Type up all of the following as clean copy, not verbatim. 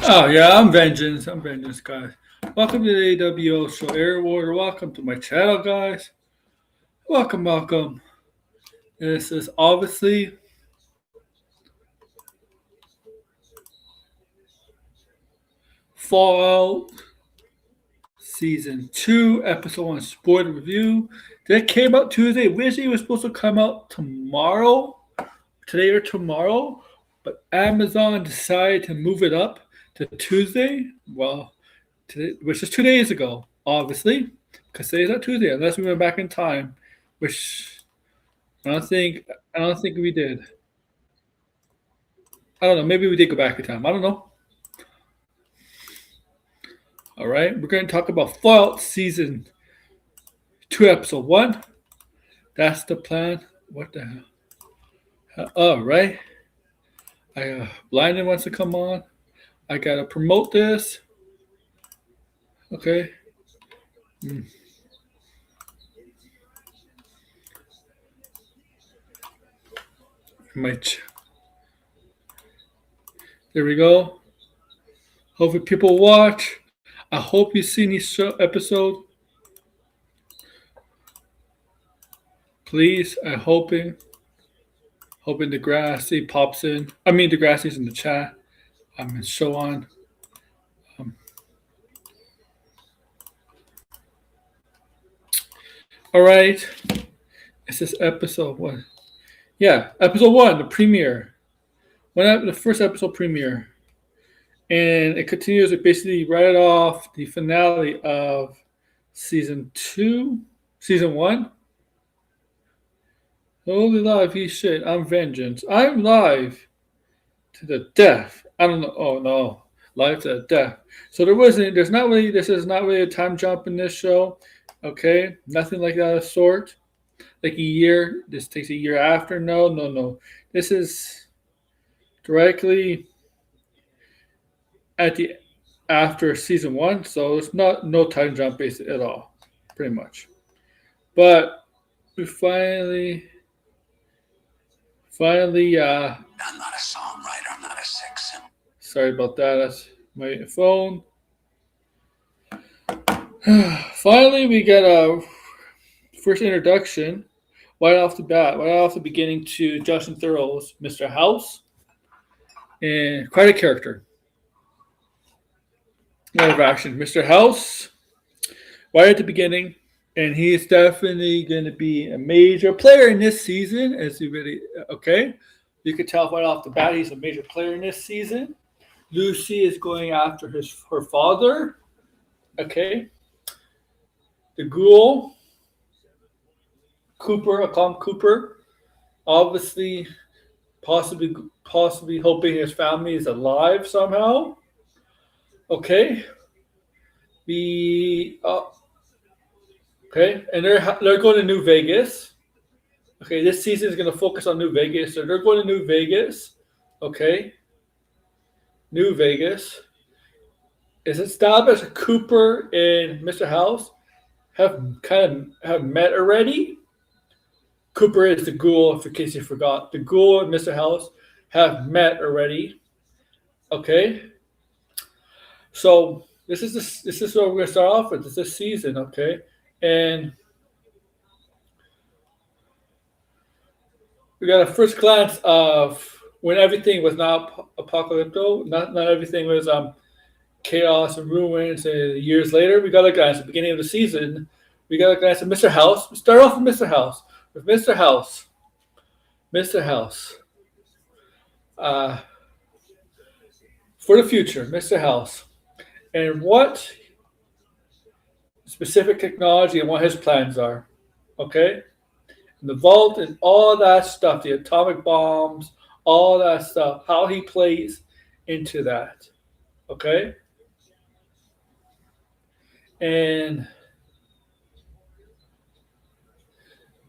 Oh yeah, I'm Vengeance. I'm Vengeance, guys. Welcome to the AWO Show, Air Warrior. Welcome to my channel, guys. Welcome. This is obviously Fallout Season 2, Episode 1 Spoiler Review. That came out Tuesday. Originally, it was supposed to come out tomorrow, today or tomorrow, but Amazon decided to move it up to Tuesday. Well, today, which is 2 days ago, obviously, because today's not Tuesday, unless we went back in time, which I don't think I don't think we did. I don't know. Maybe we did go back in time. I don't know. All right, we're going to talk about Fallout Season 2, Episode 1. That's the plan. What the hell? All right. Blinded wants to come on. I gotta promote this. Okay. Mm. There we go. Hopefully people watch. I hope you've seen this episode. Please, I'm hoping Degrassi pops in. I mean, Degrassi's in the chat. I'm going to show on. Um, all right. Is this episode 1? Yeah, episode 1, the premiere. The first episode premiere. And it continues with basically right off the finale of season 1. Holy live, he shit. I'm Vengeance. I'm live to the death. I don't know. Oh no, live to the death. So this is not really a time jump in this show. Okay, nothing like that of sort. Like a year. This takes a year after. No. This is directly at the after season 1. So it's no time jump based at all, pretty much. But we finally. I'm not a songwriter. I'm not a sex symbol. Sorry about that. That's my phone. Finally, we got a first introduction right off the beginning to Justin Theroux's Mr. House. And quite a character. Live action. Mr. House, right at the beginning. And he is definitely going to be a major player in this season. You could tell right off the bat he's a major player in this season. Lucy is going after her father. Okay. The ghoul, Cooper, I call him Cooper, obviously, possibly hoping his family is alive somehow. Okay. Okay, and they're going to New Vegas. Okay, this season is going to focus on New Vegas, so they're going to New Vegas. Okay, New Vegas. It's established that Cooper and Mr. House have met already. Cooper is the ghoul, in case you forgot. The ghoul and Mr. House have met already. Okay, so this is what we're going to start off with. This season, okay. And we got a first glance of when everything was not apocalypto, not everything was chaos and ruins. And years later, we got a glance at the beginning of the season. We got a glance at Mr. House. We start off with Mr. House. Mr. House. For the future, Mr. House. And what specific technology and what his plans are. Okay? And the vault and all that stuff, the atomic bombs, all that stuff, how he plays into that. Okay? And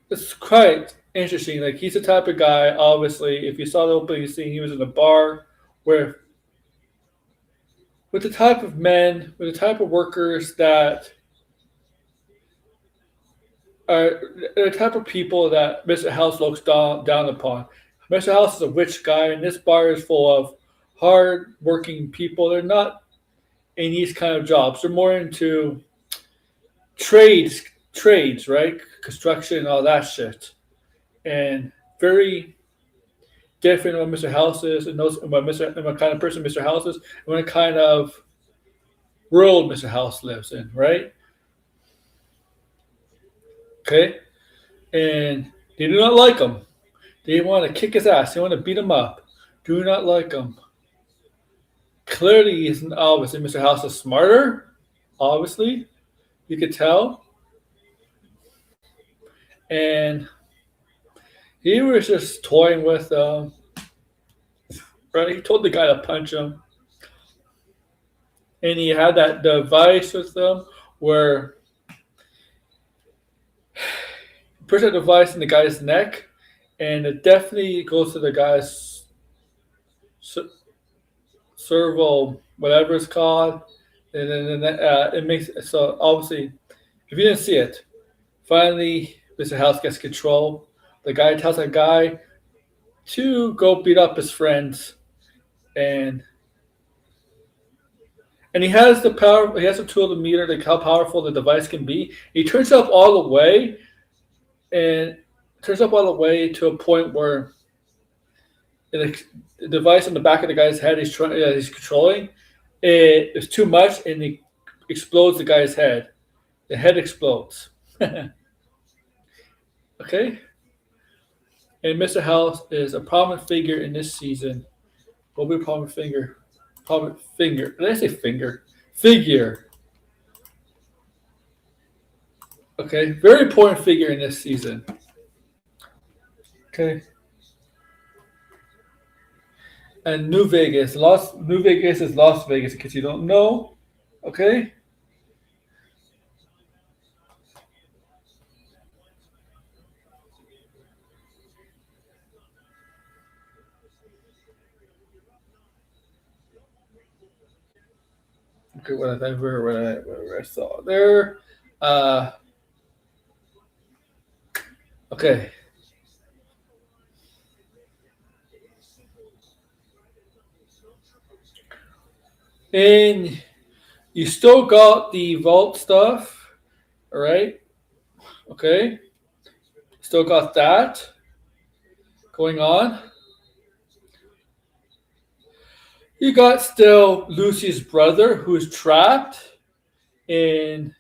it's quite interesting. Like, he's the type of guy, obviously, if you saw the opening scene, he was in a bar with the type of men, with the type of workers that are the type of people that Mr. House looks down upon. Mr. House is a rich guy, and this bar is full of hard working people. They're not in these kind of jobs. They're more into trades, right? Construction and all that shit. And very different what Mr. House is and knows what kind of person Mr. House is and what kind of world Mr. House lives in, right? Okay? And they do not like him. They want to kick his ass. They want to beat him up. Do not like him. Clearly, he's obviously Mr. House is smarter. Obviously, you could tell. And he was just toying with right? He told the guy to punch him. And he had that device with them where he puts that device in the guy's neck, and it definitely goes to the guy's servo, whatever it's called. And then it makes so obviously, if you didn't see it, finally Mr. House gets control. The guy tells that guy to go beat up his friends, and he has the power. He has a tool to meter like how powerful the device can be. He turns up all the way, and turns up all the way to a point where the device on the back of the guy's head he's controlling it's too much, and it explodes the guy's head. The head explodes. Okay. And Mr. House is a prominent figure in this season. What will be a prominent figure? Prominent finger. Did I say finger? Figure. Okay. Very important figure in this season. Okay. And New Vegas. New Vegas is Las Vegas, in case you don't know. Okay. Okay, where I saw there. Okay. And you still got the vault stuff, all right? Okay. Still got that going on. You got still Lucy's brother who's trapped, and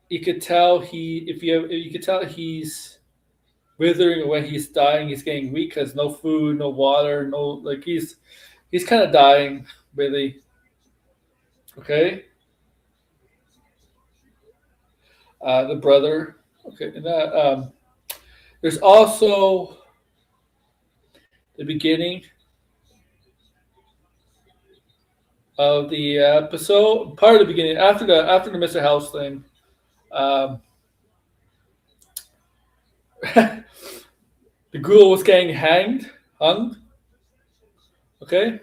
you could tell you could tell he's withering away. He's dying. He's getting weak because no food, no water, no like he's kind of dying really. Okay. The brother. Okay. And there's also the beginning of the episode, part of the beginning after the Mr. House thing. The ghoul was getting hung. Okay.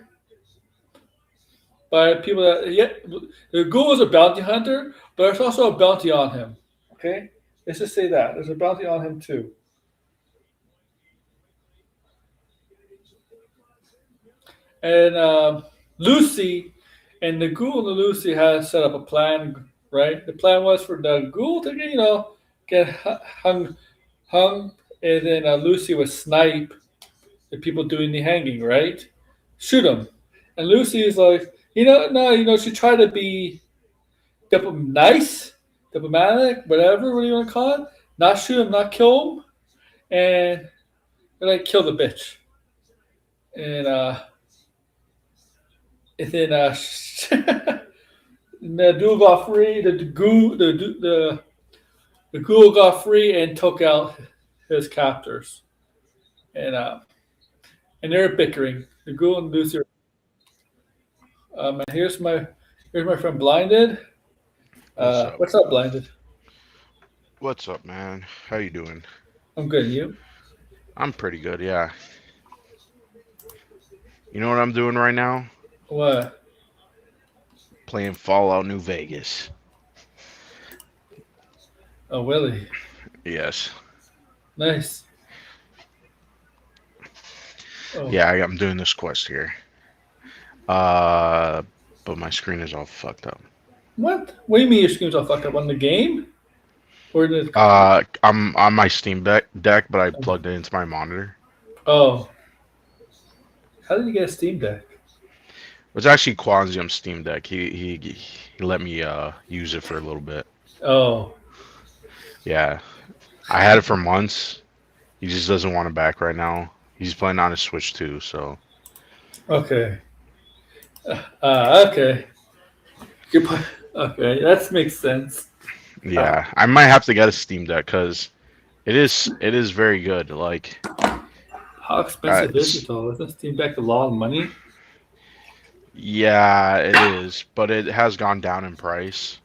By people the ghoul was a bounty hunter, but there's also a bounty on him. Okay, let's just say that there's a bounty on him too. And Lucy and the ghoul and the Lucy had set up a plan, right? The plan was for the ghoul to get hung, and then Lucy would snipe the people doing the hanging, right? Shoot them, and Lucy is like, no, she tried to be diplomatic, whatever, what do you want to call it? Not shoot him, not kill him, and they're like, kill the bitch. And then the dude got free. The ghoul got free and took out his captors, and they're bickering. The ghoul and Lucy. And here's my friend Blinded. What's up, Blinded? What's up, man? How you doing? I'm good. You? I'm pretty good, yeah. You know what I'm doing right now? What? Playing Fallout New Vegas. Oh, Willie. Yes. Nice. Oh. Yeah, I'm doing this quest here. Uh, but my screen is all fucked up. What? What do you mean your screen's all fucked up on the game? Or the I'm on my Steam deck, but I plugged it into my monitor. Oh. How did you get a Steam Deck? It was actually Quanzium's Steam Deck. He let me use it for a little bit. Oh. Yeah, I had it for months. He just doesn't want it back right now. He's playing on his Switch too, so Okay. Okay. Okay, that makes sense. yeah, I might have to get a Steam Deck because it is very good. Like, How expensive is it's, it though? Isn't Steam Deck a lot of money? yeah, it is, but it has gone down in price.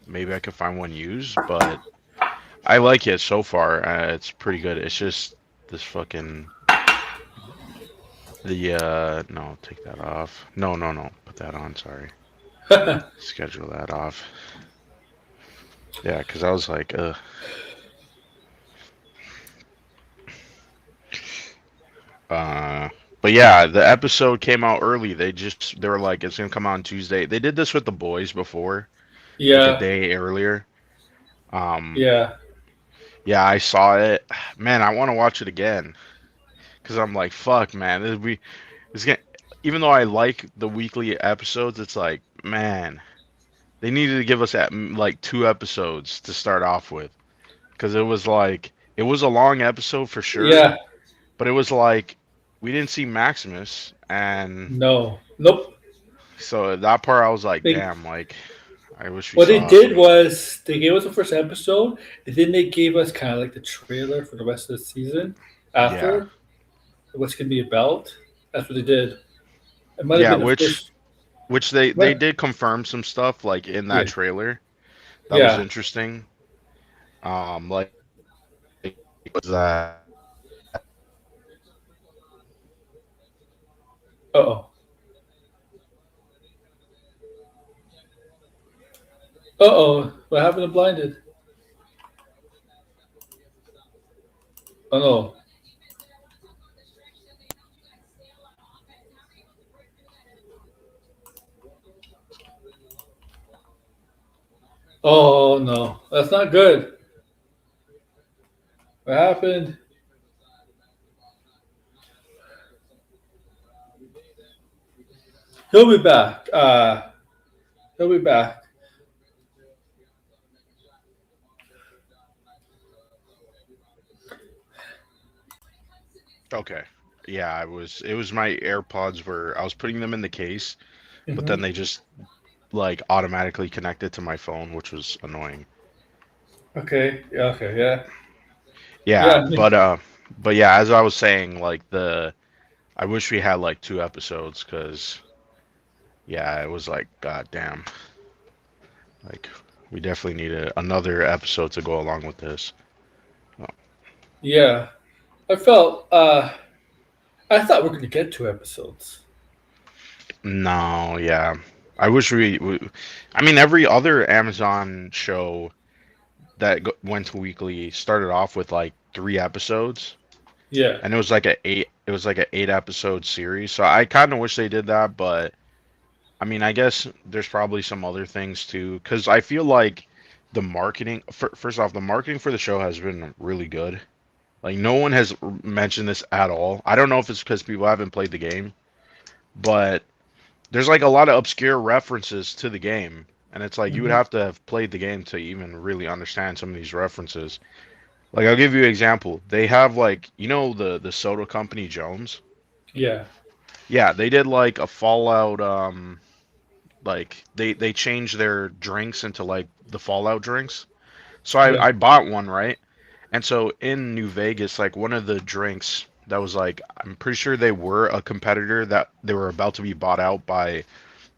Maybe I could find one used, but I like it so far. It's pretty good. It's just this fucking no, take that off. No, put that on. Sorry, schedule that off. Yeah, because I was like, uh, but yeah, the episode came out early. They were like, it's gonna come out on Tuesday. They did this with The Boys before, like a Yeah, day earlier. Um, yeah, yeah, I saw it. Man, I want to watch it again because I'm like, fuck, man, it's gonna. Even though I like the weekly episodes, it's like, man, they needed to give us like 2 episodes to start off with because it was a long episode for sure, yeah. but it was like we didn't see Maximus, and No, nope. so at that part I was like, They damn, like I wish we What they saw. did was they gave us the first episode, and then they gave us kind of like the trailer for the rest of the season Yeah, after what's gonna be about. That's what they did. It might have yeah, been the which first. which they What? did confirm some stuff like in that Yeah, trailer that was yeah. interesting. Like was that Uh oh. Uh oh. What happened to Blinded? Oh no. Oh no. That's not good. What happened? He'll be back. He'll be back. okay? Yeah, it was my AirPods where I was putting them in the case, but then Hmm. they just like automatically connected to my phone, which was annoying. Okay. Yeah. Okay. Yeah. Yeah, Yeah. but yeah, as I was saying, like the I wish we had like 2 episodes because yeah, it was like god damn, like we definitely need another episode to go along with this. Oh, Yeah. I felt. I thought we are gonna get 2 episodes. no, yeah, I wish I mean, every other Amazon show that went to weekly started off with like 3 episodes, Yeah. and it was like an 8 episode series. So I kind of wish they did that, but I mean, I guess there's probably some other things too, because I feel like the marketing, first off, the marketing for the show has been really good. Like, no one has mentioned this at all. I don't know if it's because people haven't played the game, but there's like a lot of obscure references to the game. And it's like you would Hmm. have to have played the game to even really understand some of these references. Like, I'll give you an example. They have like, the soda company Jones? Yeah. Yeah, they did like a Fallout like they changed their drinks into like the Fallout drinks. So Yeah. I bought one, right? And so in New Vegas, like one of the drinks that was like I'm pretty sure they were a competitor that they were about to be bought out by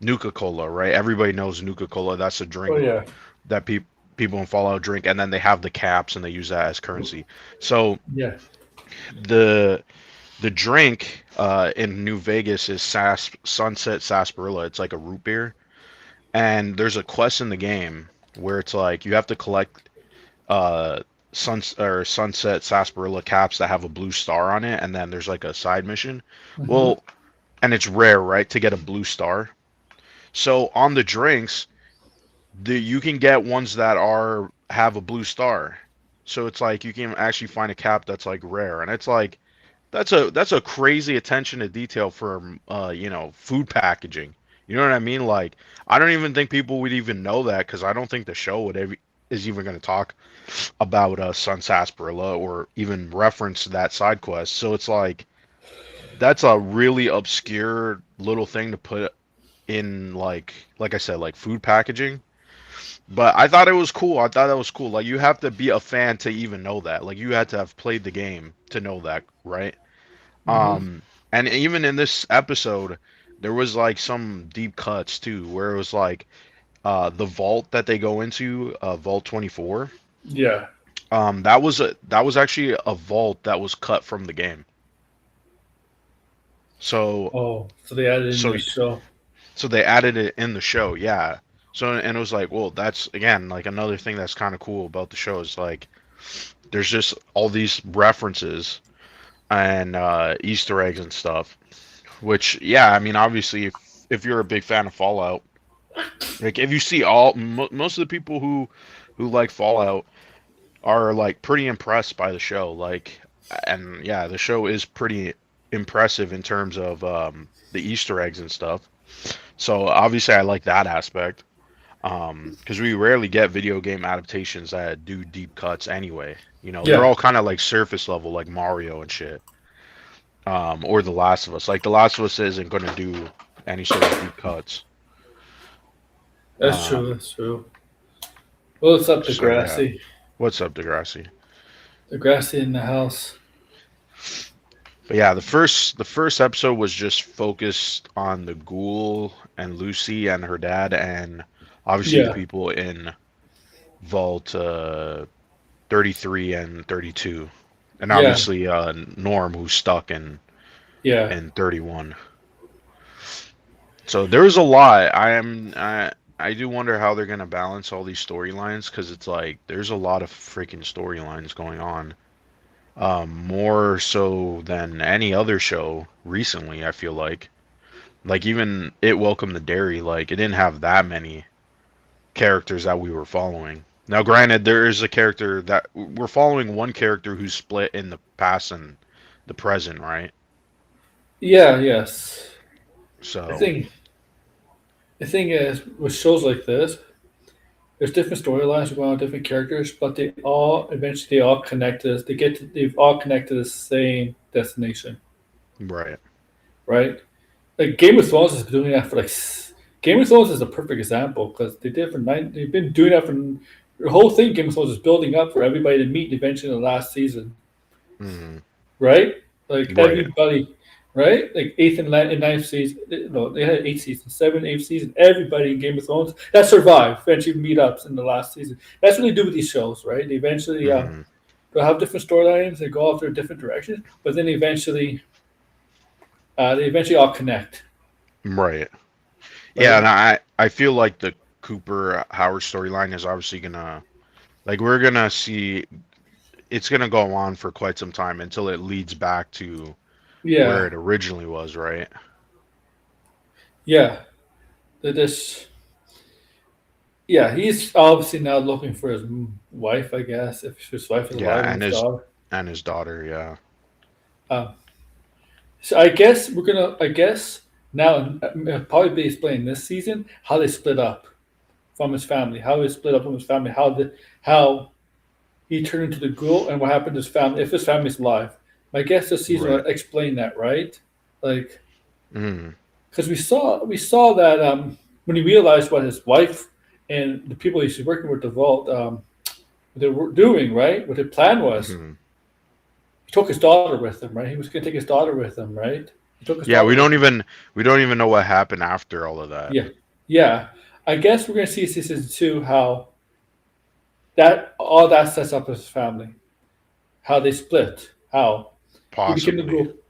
Nuka Cola, right? Everybody knows Nuka Cola. That's a Oh drink yeah. that people in Fallout drink, and then they have the caps and they use that as currency. So Yeah. the the drink in New Vegas is Sunset Sarsaparilla. It's like a root beer. And there's a quest in the game where it's like you have to collect uh Sunset Sarsaparilla caps that have a blue star on it, and then there's like a side mission. Hmm. Well, and it's rare, right, to get a blue star. So on the drinks, you can get ones that have a blue star. So it's like you can actually find a cap that's like rare, and it's like that's a crazy attention to detail for food packaging. You know what I mean? Like I don't even think people would even know that because I don't think the show is even going to talk about Sun Sarsaparilla or even reference that side quest. So it's like that's a really obscure little thing to put in like I said, like food packaging. But I thought it was cool. I thought that was cool. Like you have to be a fan to even know that. Like you had to have played the game to know that, right? Hmm. And even in this episode, there was like some deep cuts too, where it was like the vault that they go into, Vault 24. Yeah. That was actually a vault that was cut from the game. So Oh, so they added in so the show. so they added it in the show, yeah. So and it was like, well, that's again like another thing that's kind of cool about the show is like there's just all these references and Easter eggs and stuff. Which, yeah, I mean, obviously, if you're a big fan of Fallout, like if you see most of the people who like Fallout are like pretty impressed by the show. Like, and yeah, the show is pretty impressive in terms of the Easter eggs and stuff. So obviously, I like that aspect. Because we rarely get video game adaptations that do deep cuts anyway. You know, they're Yeah, all kind of like surface level, like Mario and shit. Or The Last of Us. Like The Last of Us isn't going to do any sort of deep cuts. that's true. Um, That's true. Well, it's up to so yeah, Grassy. what's up, Degrassi? The Grassy in the house. But yeah, the first episode was just focused on the ghoul and Lucy and her dad, and obviously the Yeah, people in Vault 33 and 32, and yeah, obviously Norm who's stuck yeah. in 31. So there was a lot. I do wonder how they're gonna balance all these storylines because it's like there's a lot of freaking storylines going on. More so than any other show recently, I feel like. Like even It Welcome the Dairy, like it didn't have that many characters that we were following. Now, granted, there is a character that we're following one character who's split in the past and the present, right? Yeah, yes. I So, think the thing is with shows like this, there's different storylines going on, different characters, but they all connect to this. They've all connected to the same destination, right. right? Like Game of Thrones has been doing that for Game of Thrones is a perfect example because they did for nine. They've been doing that for the whole thing. Game of Thrones is building up for everybody to meet eventually in the last season, Hmm. right? Like Right. everybody, right? Like eighth and ninth season. No, they had eight seasons, seven, eighth season. Everybody in Game of Thrones that survived eventually meet ups in the last season. That's what they do with these shows, right? They eventually Hmm. they'll have different storylines. They go off their different directions, but then they eventually all connect, Right. Yeah, and right? I feel like the Cooper Howard storyline is obviously gonna like we're gonna see it's gonna go on for quite some time until it leads back to where Yeah, it originally was, right? yeah. This, yeah. He's obviously now looking for his wife, I guess, if his wife is Yeah, alive and his daughter. and his daughter, yeah. Um, so I guess we're gonna. I guess now probably be explaining this season how they split up from his family, how he split up from his family, how he turned into the ghoul, and what happened to his family if his family's alive. My guess this season will Right. explain that, right? Like, Mm. because we saw that when he realized what his wife and the people he's working with the vault what they were doing, right? What the plan was. Hmm. He took his daughter with him, right? He was going to take his daughter with him, right? He took his Yeah, daughter with him. we don't even know what happened after all of that. Yeah, yeah. I guess we're going to see season two how that all that sets up his family, how they split, how he became the Possibly. group.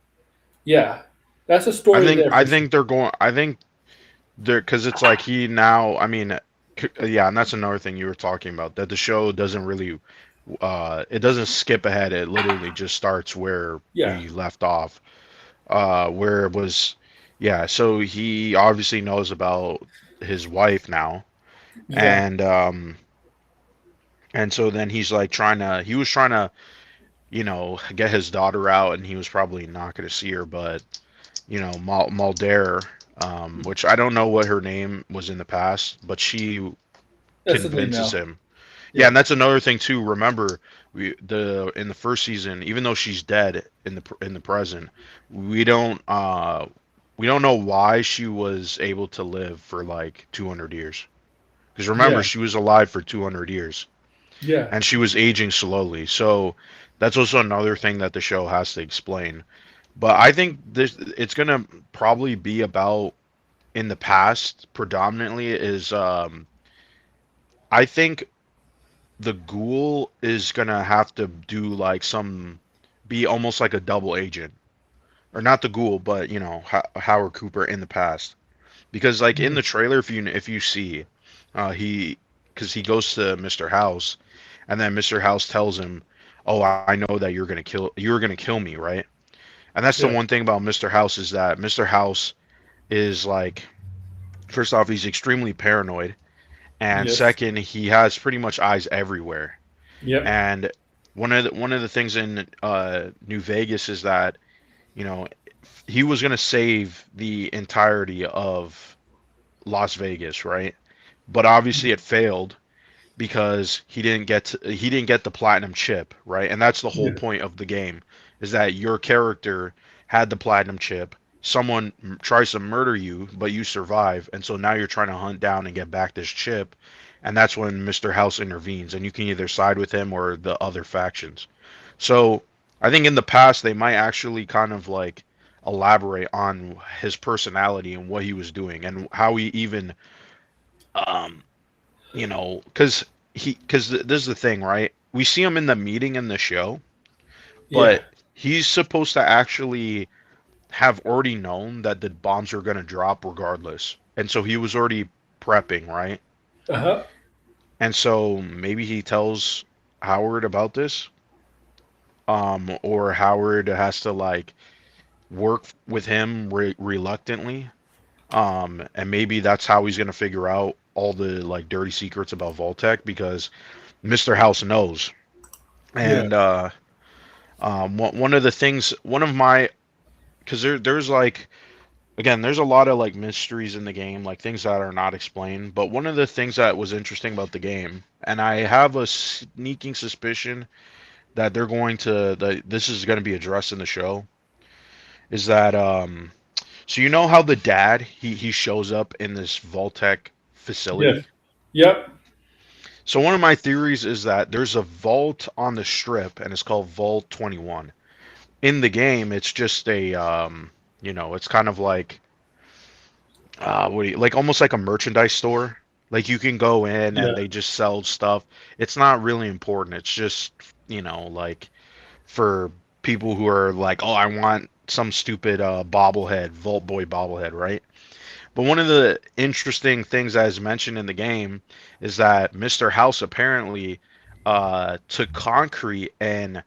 Yeah, that's a story there I for sure. think they're going I think they're because it's like he now I mean yeah, and that's another thing you were talking about that the show doesn't really it doesn't skip ahead. It literally just starts where Yeah, we left off. Where it was Yeah, so he obviously knows about his wife now, Yeah. and so then he's like he was trying to, get his daughter out, and he was probably not going to see her, but Mulder, which I don't know what her name was in the past, but she That's the name convinces now. him. Yeah, and Yep. that's another thing too. Remember, in the first season, even though she's dead in the present, we don't uh we don't know why she was able to live for like 200 years. Because remember, Yeah. she was alive for 200 years, Yeah. and she was aging slowly. So that's also another thing that the show has to explain. But I think this it's gonna probably be about in the past predominantly is I think the ghoul is gonna have to do like be almost like a double agent, or not the ghoul, but Howard Cooper in the past, because like in Mhm. the trailer, if you see, he because he goes to Mr. House, and then Mr. House tells him, "Oh, I know that you're gonna kill me, right?" And that's the Yeah. one thing about Mr. House is that Mr. House is like, first off, he's extremely paranoid, and Yes. second, he has pretty much eyes everywhere. Yep. And one of the things in New Vegas is that you know he was going to save the entirety of Las Vegas, right? But obviously it failed because he didn't get the platinum chip, right? And that's the whole Yeah. point of the game is that your character had the platinum chip. Someone tries to murder you, but you survive, and so now you're trying to hunt down and get back this chip, and that's when Mr. House intervenes, and you can either side with him or the other factions. So I think in the past they might actually kind of like elaborate on his personality and what he was doing and how he even um this is the thing, right? We see him in the meeting in the show, Yeah. but he's supposed to actually have already known that the bombs are going to drop regardless. And so he was already prepping, right? Uh huh. And so maybe he tells Howard about this, or Howard has to like work with him reluctantly. And maybe that's how he's going to figure out all the like dirty secrets about Voltec because Mr. House knows. Yeah. And one of the things, one of my, because there's like, again, there's a lot of like mysteries in the game, like things that are not explained. But one of the things that was interesting about the game, and I have a sneaking suspicion that that this is going to be addressed in the show, is that so you know how the dad he shows up in this Voltec Yes. facility. Yep. So one of my theories is that there's a vault on the strip, and it's called Vault 21. In the game, it's just a it's kind of like like almost like a merchandise store. Like you can go in and Yeah. they just sell stuff. It's not really important. It's just like for people who are like, oh, I want some stupid bobblehead, Vault Boy bobblehead, right? But one of the interesting things that is mentioned in the game is that Mr. House apparently took concrete and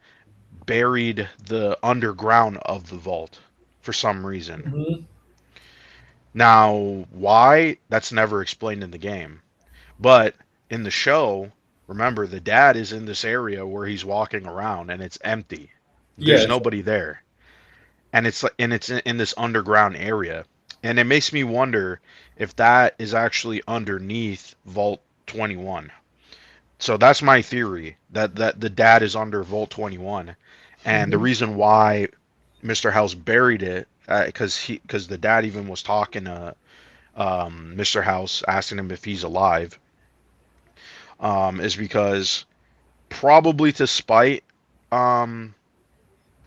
buried the underground of the vault for some reason. Hmm. Now, why? That's never explained in the game. But in the show, remember the dad is in this area where he's walking around and it's empty. There's Yes. nobody there. And it's in this underground area. And it makes me wonder if that is actually underneath Vault 21. So that's my theory that the dad is under Vault 21, and the Hmm. reason why Mr. House buried it because the dad even was talking to Mr. House asking him if he's alive, is because probably to spite um,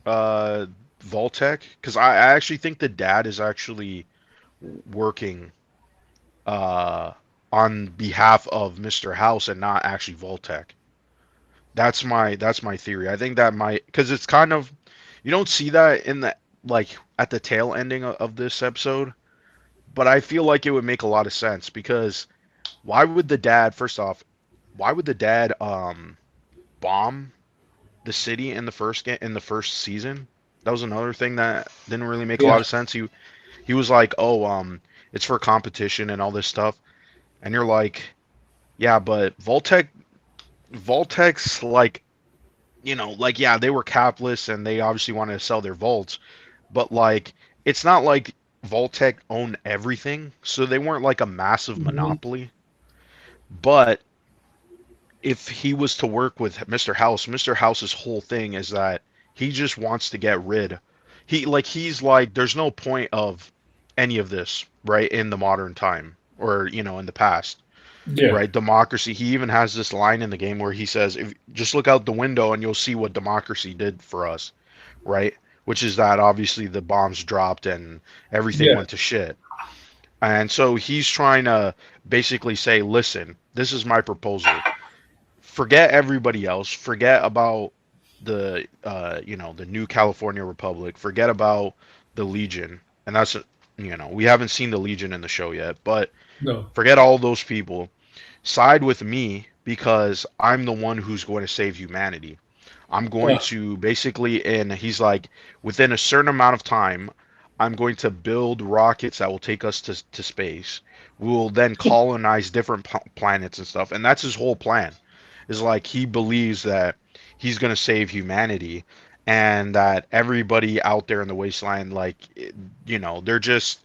uh, Voltec, because I actually think the dad is actually working uh, on behalf of Mr. House and not actually Voltec. That's my theory. I think that might because it's kind of you don't see that in the like at the tail ending of this episode, but I feel like it would make a lot of sense because why would the dad first off, why would the dad bomb the city in the first season? That was another thing that didn't really make a Yeah. lot of sense. He he was like, "Oh, it's for competition and all this stuff," and you're like, "Yeah, but Voltec's like, like yeah, they were capless and they obviously wanted to sell their vaults, but like, it's not like Voltec owned everything, so they weren't like a massive Mhm. monopoly. But if he was to work with Mr. House's whole thing is that he just wants to get rid. He's like there's no point of any of this, right, in the modern time or in the past, Yeah. right? Democracy. He even has this line in the game where he says, "If just look out the window and you'll see what democracy did for us," right? Which is that obviously the bombs dropped and everything Yeah. went to shit. And so he's trying to basically say, "Listen, this is my proposal. Forget everybody else. Forget about the new California Republic. Forget about the Legion." And that's we haven't seen the Legion in the show yet, but No. forget all those people. Side with me because I'm the one who's going to save humanity. I'm going Yeah. to basically, and he's like, within a certain amount of time, I'm going to build rockets that will take us to space. We will then colonize different planets and stuff. And that's his whole plan. Is like he believes that he's going to save humanity and that everybody out there in the wasteland, like, they're just,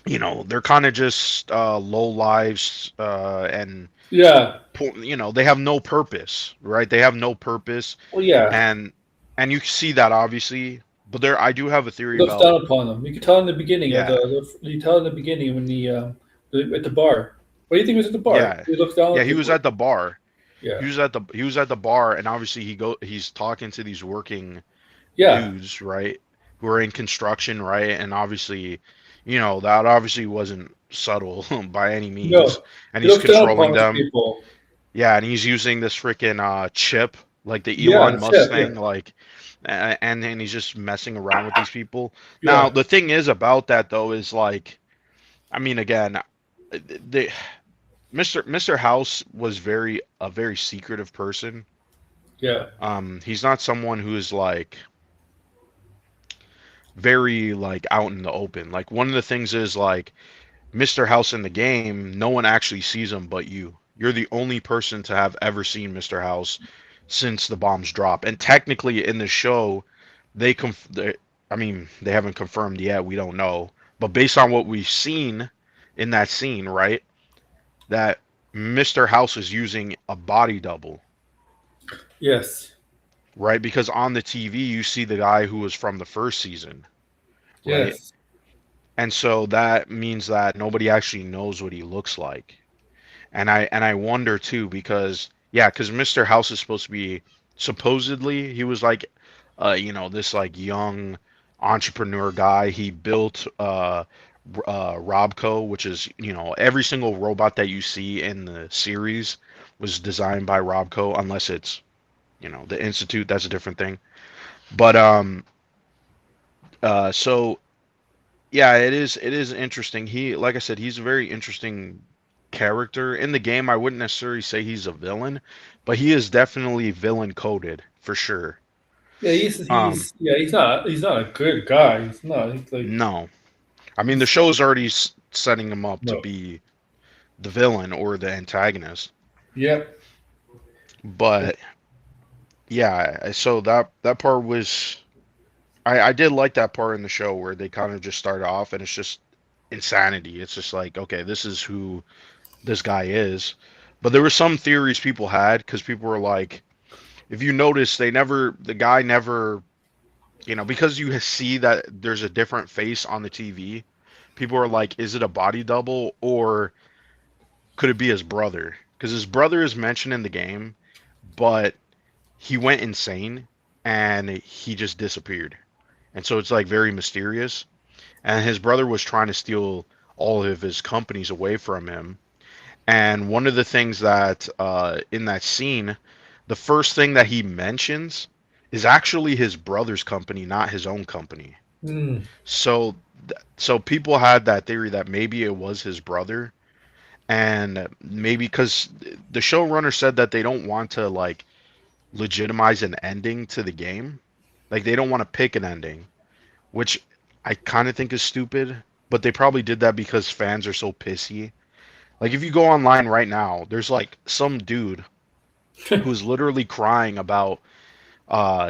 they're kind of just low lives and Yeah. they have no purpose, right? They have no purpose, Well, yeah. and you see that obviously. But I do have a He theory looks about, down upon them. You could tell in the beginning of yeah, you tell in the beginning when at the bar. What do you think was at the bar? yeah, He looks down yeah. at He was people. at the bar. Yeah. He was at the bar, and obviously he's talking to these working Yeah. dudes, right? Who are in construction, right? And obviously, that obviously wasn't subtle by any means, No. and He he's looks down controlling upon the them. people. Yeah, and he's using this freaking chip, like the Yeah, Elon the Musk chef. Yeah. thing, like, and he's just messing around with these people. Now, Yeah. the thing is about that though is like, I mean, again, the Mr. House was a very secretive person. Yeah. He's not someone who is like very like out in the open. Like one of the things is like Mr. House in the game, no one actually sees him but you. You're the only person to have ever seen Mr. House since the bombs drop. And technically in the show, I mean, they haven't confirmed yet, we don't know. But based on what we've seen in that scene, right? That Mr. House is using a body double, Yes. right? Because on the TV you see the guy who was from the first season, right? Yes. And so that means that nobody actually knows what he looks like. And I wonder too because yeah, because Mr. House is supposed to be supposedly he was like this like young entrepreneur guy. He built Robco, which is every single robot that you see in the series was designed by Robco, unless it's the Institute. That's a different thing. But so yeah, it is interesting. He, like I said, he's a very interesting character in the game. I wouldn't necessarily say he's a villain, but he is definitely villain coded for sure. Yeah, Um, he's not a good guy. He's not. He's like no, I mean the he's show's already setting him up to no. be the villain or the antagonist. Yep. But yeah, so that part was I did like that part in the show where they kind of just start off and it's just insanity. It's just like, okay, this is who this guy is. But there were some theories people had because people were like, if you notice, the guy never, because you see that there's a different face on the TV, people are like, is it a body double or could it be his brother? Because his brother is mentioned in the game, but he went insane and he just disappeared. And so it's like very mysterious. And his brother was trying to steal all of his companies away from him. And one of the things that in that scene, the first thing that he mentions is actually his brother's company, not his own company. Mm. So, so people had that theory that maybe it was his brother, and maybe because the showrunner said that they don't want to like legitimize an ending to the game, like they don't want to pick an ending, which I kind of think is stupid, but they probably did that because fans are so pissy. Like if you go online right now, there's like some dude who's literally crying about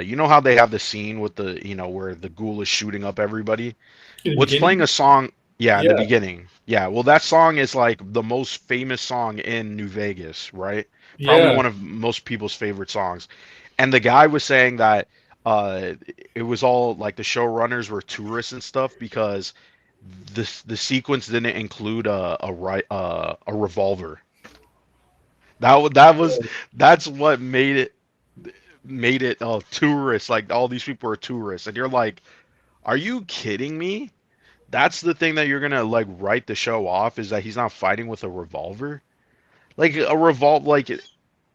you know how they have the scene with the where the ghoul is shooting up everybody? In the What's playing beginning. a song, yeah, in the Yeah, beginning. Yeah, well that song is like the most famous song in New Vegas, right? Probably yeah. one of most people's favorite songs. And the guy was saying that uh it was all like the showrunners were tourists and stuff because the sequence didn't include a revolver. That was that's what made it tourists, like all these people are tourists, and you're like, are you kidding me? That's the thing that you're gonna like write the show off, is that he's not fighting with a revolver. Like a revolve, like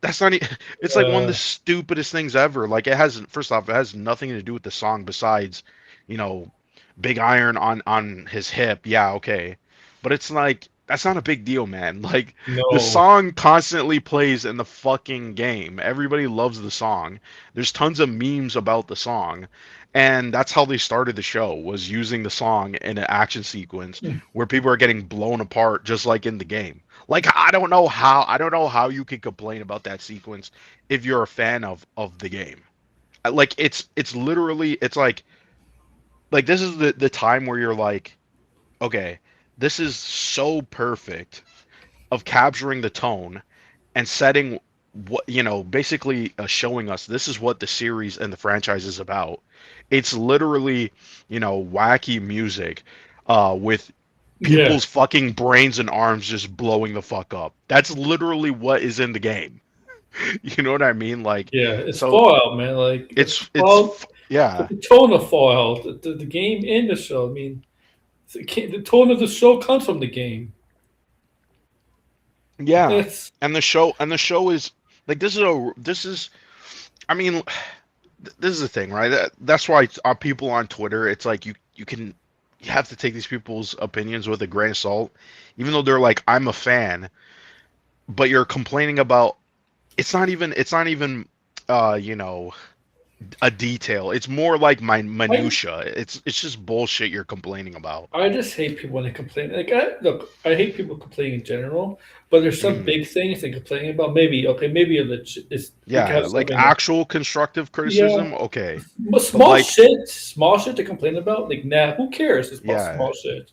that's not. It's like one of the Uh, stupidest things ever. Like it has, first off, it has nothing to do with the song besides, you know, big iron on his hip. Yeah, okay, but it's like that's not a big deal, man. Like the no. song constantly plays in the fucking game. Everybody loves the song. There's tons of memes about the song. And that's how they started the show, was using the song in an action sequence where people are getting blown apart just like in the game. Like I don't know how you can complain about that sequence if you're a fan of the game. Like it's literally it's like this is the time where you're like, okay, this is so perfect of capturing the tone and setting what basically showing us this is what the series and the franchise is about. It's literally wacky music with Yeah, people's fucking brains and arms just blowing the fuck up. That's literally what is in the game. You know what I mean? Like, yeah. It's so Fallout, man. Like that's Fallout. yeah, The tone of Fallout, the game and the show. I mean, the tone of the show comes from the game. yeah. It's And the show is like, this is I mean, this is the thing, right? That's why people on Twitter, it's like you have to take these people's opinions with a grain of salt, even though they're like, I'm a fan, but you're complaining about, it's not even uh you know a detail. It's more like my I minutia. It's just bullshit you're complaining about. I just hate people when they complain. Like, I hate people complaining in general, but there's some Hmm. big things they complain about. Maybe, okay, maybe it's they Yeah, have like something. actual constructive Yeah, criticism, okay, but but like, small shit to complain about. Like, nah, who cares? It's about yeah, small shit.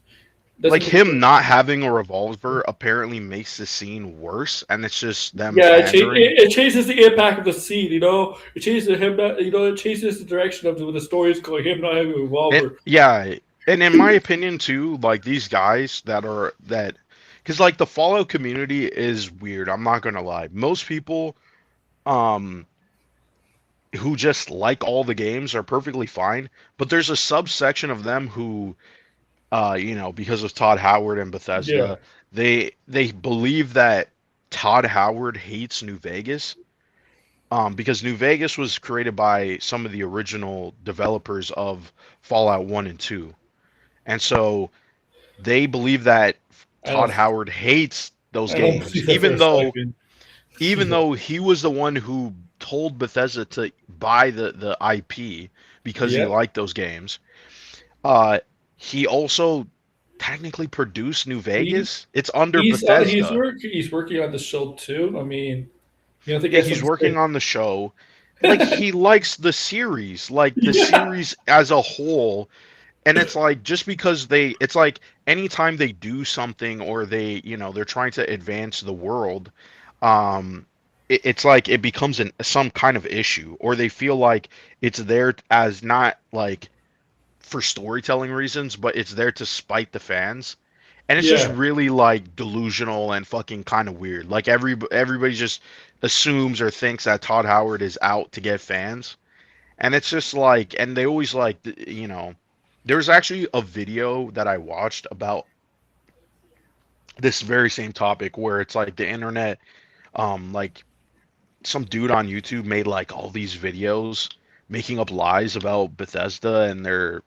Doesn't like make a him difference. not having a revolver apparently makes the scene worse, and it's just them Yeah, pandering. it changes the impact of the scene. It changes him. It changes the direction of the story is going. Him not having a And revolver. yeah, and in my opinion too, like these guys because like the Fallout community is weird. I'm not gonna lie. Most people, um, who just like all the games are perfectly fine, but there's a subsection of them who, because of Todd Howard and Yeah, Bethesda, they believe that Todd Howard hates New Vegas, because New Vegas was created by some of the original developers of Fallout 1 and 2. And so they believe that I Todd don't. Howard hates those I don't games, believe that for even a though second. even though he was the one who told Bethesda to buy the IP because he Yeah, liked those games. Uh, he also technically produced New he Vegas. It's under Bethesda. he's working on the show too. I mean, you don't think Yeah, that's he's something working on the show. Like great? he likes the series, like the Yeah, series as a whole. And it's like, just because it's like anytime they do something, or they're trying to advance the world, it's like it becomes some kind of issue, or they feel like it's there as not like for storytelling reasons, but it's there to spite the fans. And it's just yeah, really like delusional and fucking kind of weird. Like everybody just assumes or thinks that Todd Howard is out to get fans. And it's just like, and they always like, there's actually a video that I watched about this very same topic, where it's like the internet, like some dude on YouTube made like all these videos making up lies about Bethesda and their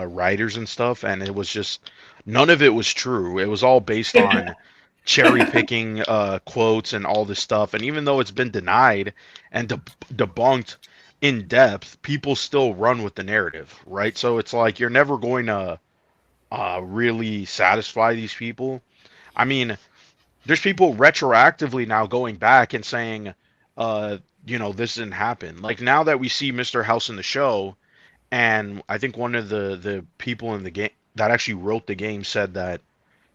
writers and stuff, and it was just, none of it was true. It was all based on cherry picking quotes and all this stuff. And even though it's been denied and debunked in depth, people still run with the narrative, right? So it's like you're never going to really satisfy these people. I mean, there's people retroactively now going back and saying, this didn't happen. Like now that we see Mr. House in the show, and I think one of the people in the game that actually wrote the game said that,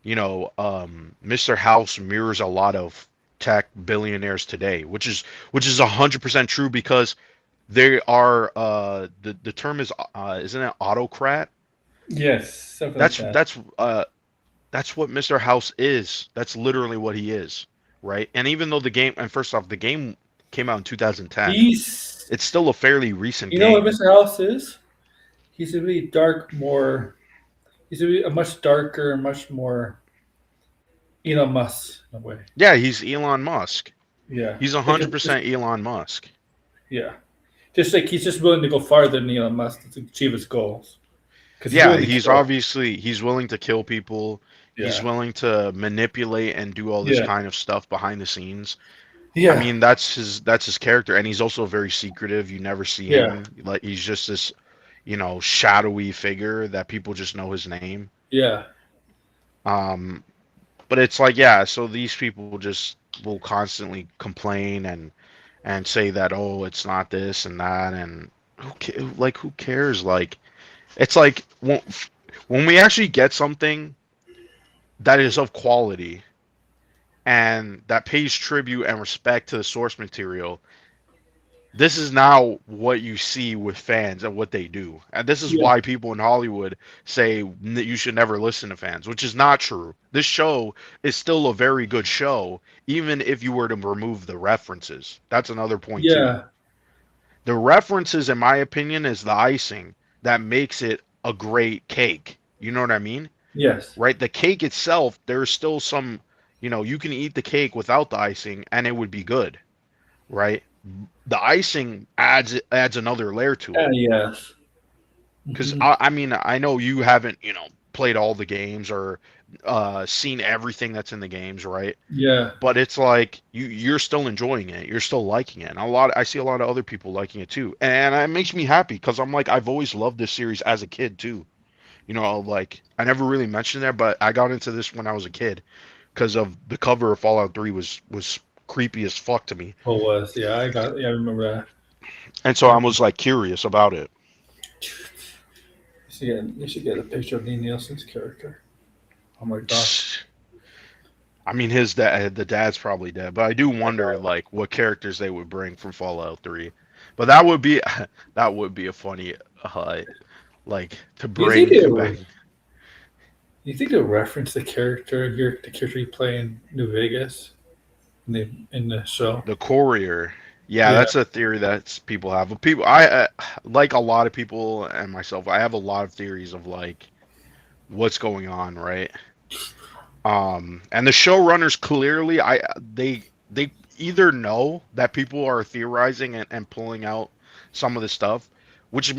Mr. House mirrors a lot of tech billionaires today, which is 100% true because they are the term is isn't it autocrat? Yes, something like That's that. that's uh that's what Mr. House is. That's literally what he is, right? And even though first off, the game came out in 2010, He's, it's still a fairly recent you know what game. Mr. House is? He's a really dark, more. He's a, really, a much darker, much more Elon Musk in a way. Yeah, he's Elon Musk. Yeah, He's like just 100% Elon Musk. yeah, just like he's just willing to go farther than Elon Musk to achieve his goals because he's Yeah, willing to he's kill. obviously he's willing to kill people. He's Yeah, willing to manipulate and do all this yeah, kind of stuff behind the scenes. I yeah, mean, that's his character, and he's also very secretive. You never see yeah, him. Like he's just this, shadowy figure that people just know his name. yeah, Um, but it's like, yeah, so these people just will constantly complain and say that, oh, it's not this and that, and who cares? Like, it's like when we actually get something that is of quality and that pays tribute and respect to the source material, this is now what you see with fans and what they do. And this is yeah, why people in Hollywood say that you should never listen to fans, which is not true. This show is still a very good show, even if you were to remove the references. That's another point, too. yeah, The references, in my opinion, is the icing that makes it a great cake. You know what I mean? yes, Right? The cake itself, there's still some, you can eat the cake without the icing and it would be good, right? The icing adds another layer to it. yes. Because Hmm. I mean, I know you haven't, played all the games or seen everything that's in the games, right? Yeah, But it's like you're still enjoying it, you're still liking it, and I see a lot of other people liking it too, and it makes me happy because I'm like I've always loved this series as a kid too. Like I never really mentioned that, but I got into this when I was a kid because of the cover of Fallout 3 was creepy as fuck to me, it was. Yeah, I got. Yeah, I remember that. and so I was like curious about it. You should get a picture of Lee Nielsen's character. Oh my gosh. I mean, the dad's probably dead, but I do I wonder know. like what characters they would bring from Fallout 3. But that would be that would be a funny like to Do you think bring they back you think they'll reference the character you play in New Vegas in the show? the courier. Yeah, Yeah, that's a theory that people have. But people, I like a lot of people and myself. I have a lot of theories of like what's going on, right? And the showrunners clearly, they either know that people are theorizing and pulling out some of the stuff, which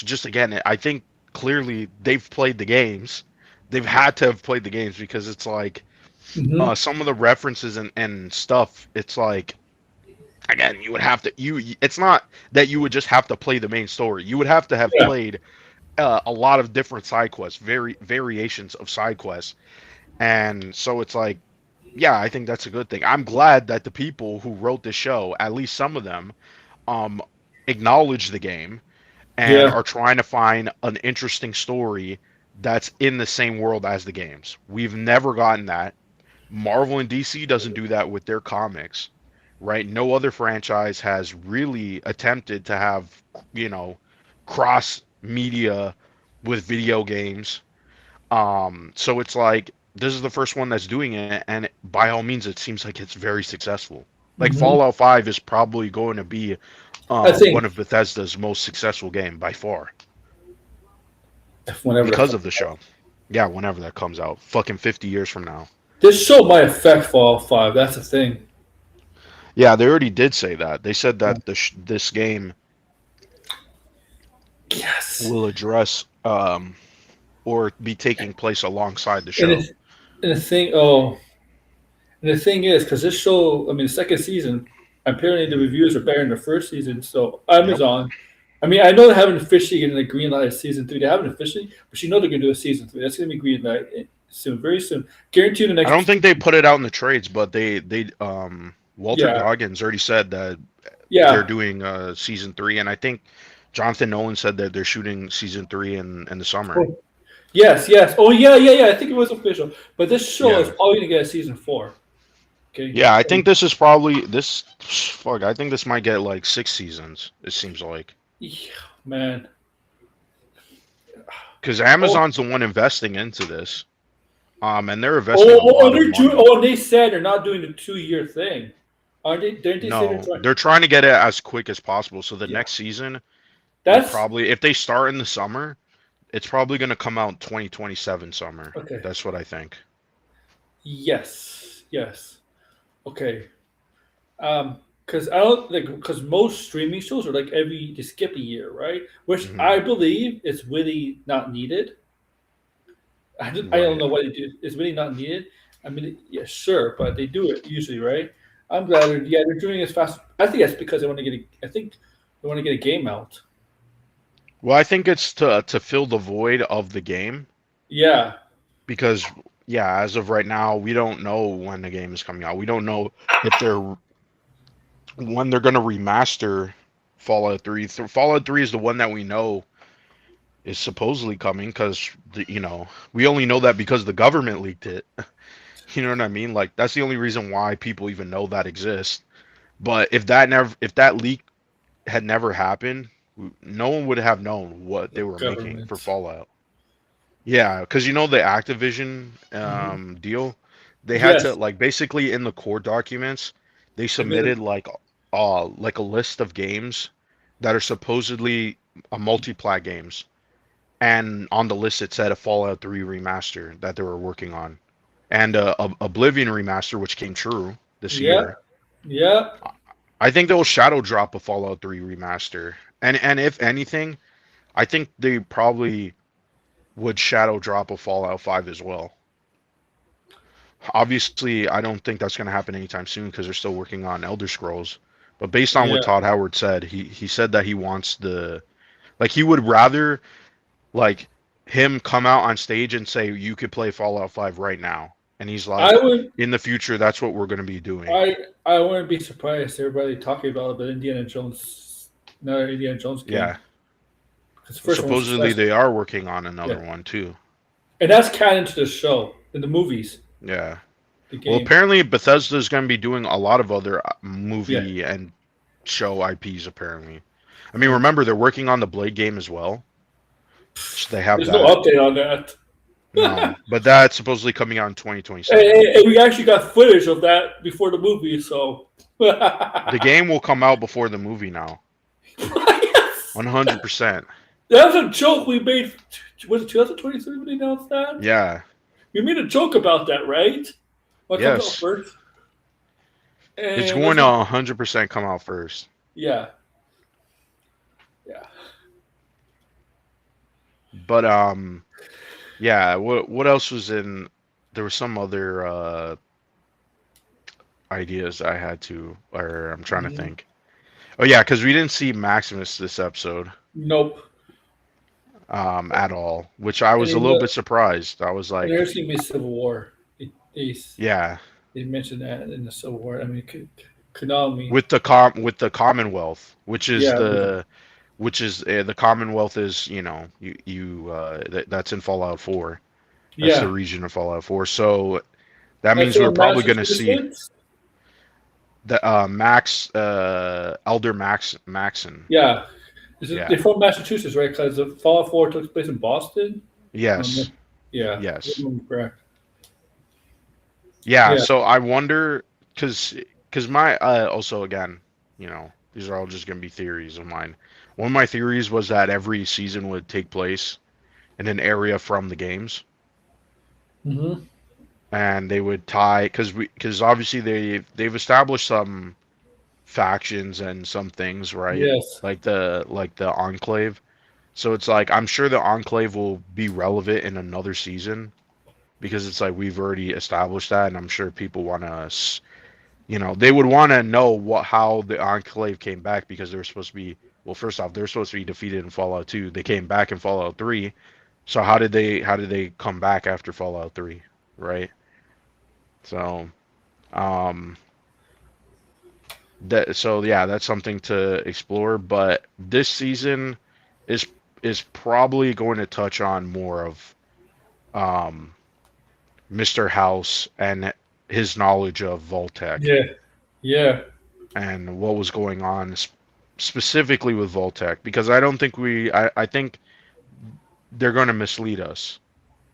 just again, I think clearly they've played the games. They've had to have played the games because it's like hmm, some of the references and stuff. It's like again, you would have to it's not that you would just have to play the main story. You would have to have yeah, played a lot of different side quests, variations of side quests, and so it's like, yeah, I think that's a good thing. I'm glad that the people who wrote this show, at least some of them, um, acknowledge the game and yeah, are trying to find an interesting story that's in the same world as the games. We've never gotten that. Marvel and DC doesn't do that with their comics, right? No other franchise has really attempted to have, you know, cross media with video games. So it's like this is the first one that's doing it, and by all means, it seems like it's very successful. Like hmm. Fallout 5 is probably going to be I one think of Bethesda's most successful game by far if whenever that because comes of the out. show. Yeah, whenever that comes out, fucking 50 years from now. This show might affect Fallout 5. That's the thing. Yeah, they already did say that. They said that this game Yes. will address or be taking place alongside the And show. it's, and the thing, oh, and the thing is, because this show, I mean, the second season, Apparently, the reviews are better in the first season. So Amazon. I mean, I know they haven't officially given a green light of season 3. They haven't officially, but you know they're going to do a season 3. That's going to be green light soon, very soon. Guarantee the next. I don't think they put it out in the trades, but they Walter Yeah. Goggins already said that Yeah. they're doing season 3, and I think Jonathan Nolan said that they're shooting season 3 in the summer. Oh, yes, yes. Oh, yeah, yeah, yeah. I think it was official. But this show Yeah. is probably going to get a season 4. Okay. Yeah, I think this is probably this. Fuck, I think this might get like 6 seasons. It seems like Yeah, man. because Amazon's the one investing into this, and they're investing a Oh, lot they're of doing. money. Oh, they said they're not doing the 2-year thing, aren't they? Didn't they say No, they're trying? they're trying to get it as quick as possible. So the Yeah. next season, That's probably if they start in the summer, it's probably going to come out 2027 summer. okay. That's what I think. Yes, yes. Okay. Because I don't like because most streaming shows are like they skip a year, right? Which Mhm. I believe is really not needed. I don't know why they do. It's really not needed. I mean, yeah, sure, but they do it usually, right? I'm glad they're doing it as fast. I think that's because they want to get. I think they want to get a game out. Well, I think it's to fill the void of the game Yeah, because yeah, as of right now, we don't know when the game is coming out. We don't know if they're when they're going to remaster Fallout 3. Fallout 3 is the one that we know is supposedly coming because we only know that because the government leaked it. You know what I mean? Like that's the only reason why people even know that exists. But if that leak had never happened, no one would have known what they were making for government. Fallout. Yeah, because the Activision deal, they had to Yes, like basically in the core documents, they submitted like a list of games that are supposedly multi-plat games, and on the list it said a Fallout 3 remaster that they were working on, and a Oblivion remaster which came true this yeah, year. yeah. I think they'll shadow drop a Fallout 3 remaster, and if anything, I think they probably would shadow drop a Fallout 5 as well. Obviously, I don't think that's going to happen anytime soon because they're still working on Elder Scrolls. But based on Yeah. what Todd Howard said, he said that he wants he would rather like him come out on stage and say you could play Fallout 5 right now. And he's like, I would. in the future, that's what we're going to be doing. I wouldn't be surprised. Everybody talking about the Indiana Jones, another Indiana Jones game. Yeah. 'Cause the first one was Supposedly successful. they are working on another one too. And that's canon to the show in the movies. Yeah. The game. Well, apparently Bethesda's going to be doing a lot of other movie and show IPs. Apparently, I mean, remember they're working on the Blade game as well. So they have There's that. no update on that. No, but that's supposedly coming out in 2027. And we actually got footage of that before the movie, so The game will come out before the movie now. Yes! 100%. That was a joke we made. Was it 2023 when they announced that? Yeah. We made a joke about that, right? What comes out Yes. first? It's And going to 100% come out first. Yeah. Yeah. But yeah. What else was in? There was some other ideas I had to, or I'm trying to think. Oh yeah, because we didn't see Maximus this episode. Nope. At all, which I was a little bit surprised. I was like, There's gonna be a civil war. yeah, They mentioned that in the Civil War. I mean, Konami. with the Commonwealth, which is Yeah. the Commonwealth is that's in Fallout 4. That's the region of Fallout 4. So that means we're probably going to see the Elder Maxon. Yeah. Yeah. They're from Massachusetts, right? Because the Fallout 4 took place in Boston. Yes. Yeah. Yes. Correct. Yeah. Yeah. So I wonder because my also again, these are all just going to be theories of mine. One of my theories was that every season would take place in an area from the games. Mm-hmm. And they would tie because obviously they've established some factions and some things, right? Yes. Like the Enclave. So it's like I'm sure the Enclave will be relevant in another season because it's like we've already established that, and I'm sure people want to They would want to know how the Enclave came back because they were supposed to be. Well, first off, they're supposed to be defeated in Fallout 2. They came back in Fallout 3. So how did they come back after Fallout 3, right? So um yeah, that's something to explore, but this season is is probably going to touch on more of um Mr. House and his knowledge of Voltec Yeah, yeah, and what was going on specifically with Voltec because I don't think I think they're going to mislead us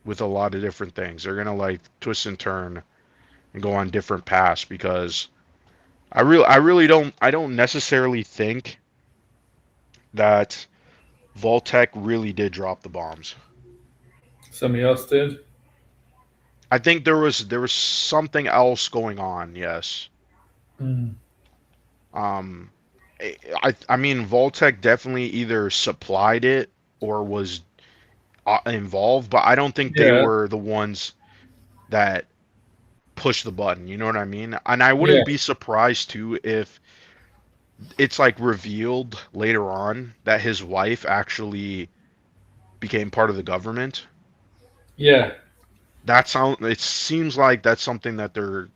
with a lot of different things. They're going to like twist and turn and go on different paths because I don't necessarily think that Voltec really did drop the bombs. somebody else did. I think there was something else going on. Yes. Mm. Um, I mean Voltec definitely either supplied it or was involved, but I don't think they Yeah, were the ones that pushed the button. You know what I mean? And I yeah, wouldn't be surprised too if it's like revealed later on that his wife actually became part of the government. yeah, It seems like that's something that they're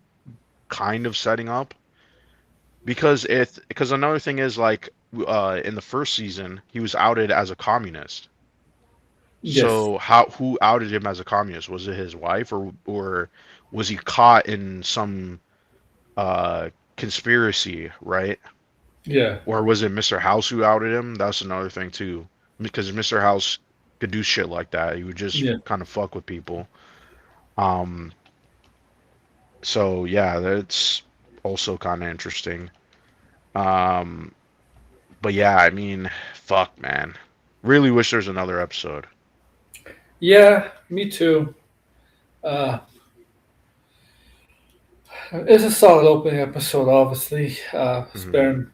kind of setting up because another thing is like in the first season he was outed as a communist. yes, So who outed him as a communist? Was it his wife or was he caught in some conspiracy, right? yeah, Or was it Mr. House who outed him? That's another thing too. Because Mr. House could do shit like that. He would just yeah. kind of fuck with people. Um, so yeah, that's also kind of interesting. Um, but yeah, I mean, fuck, man. Really wish there's another episode. Yeah, me too. Uh, it's a solid opening episode, obviously. Hmm.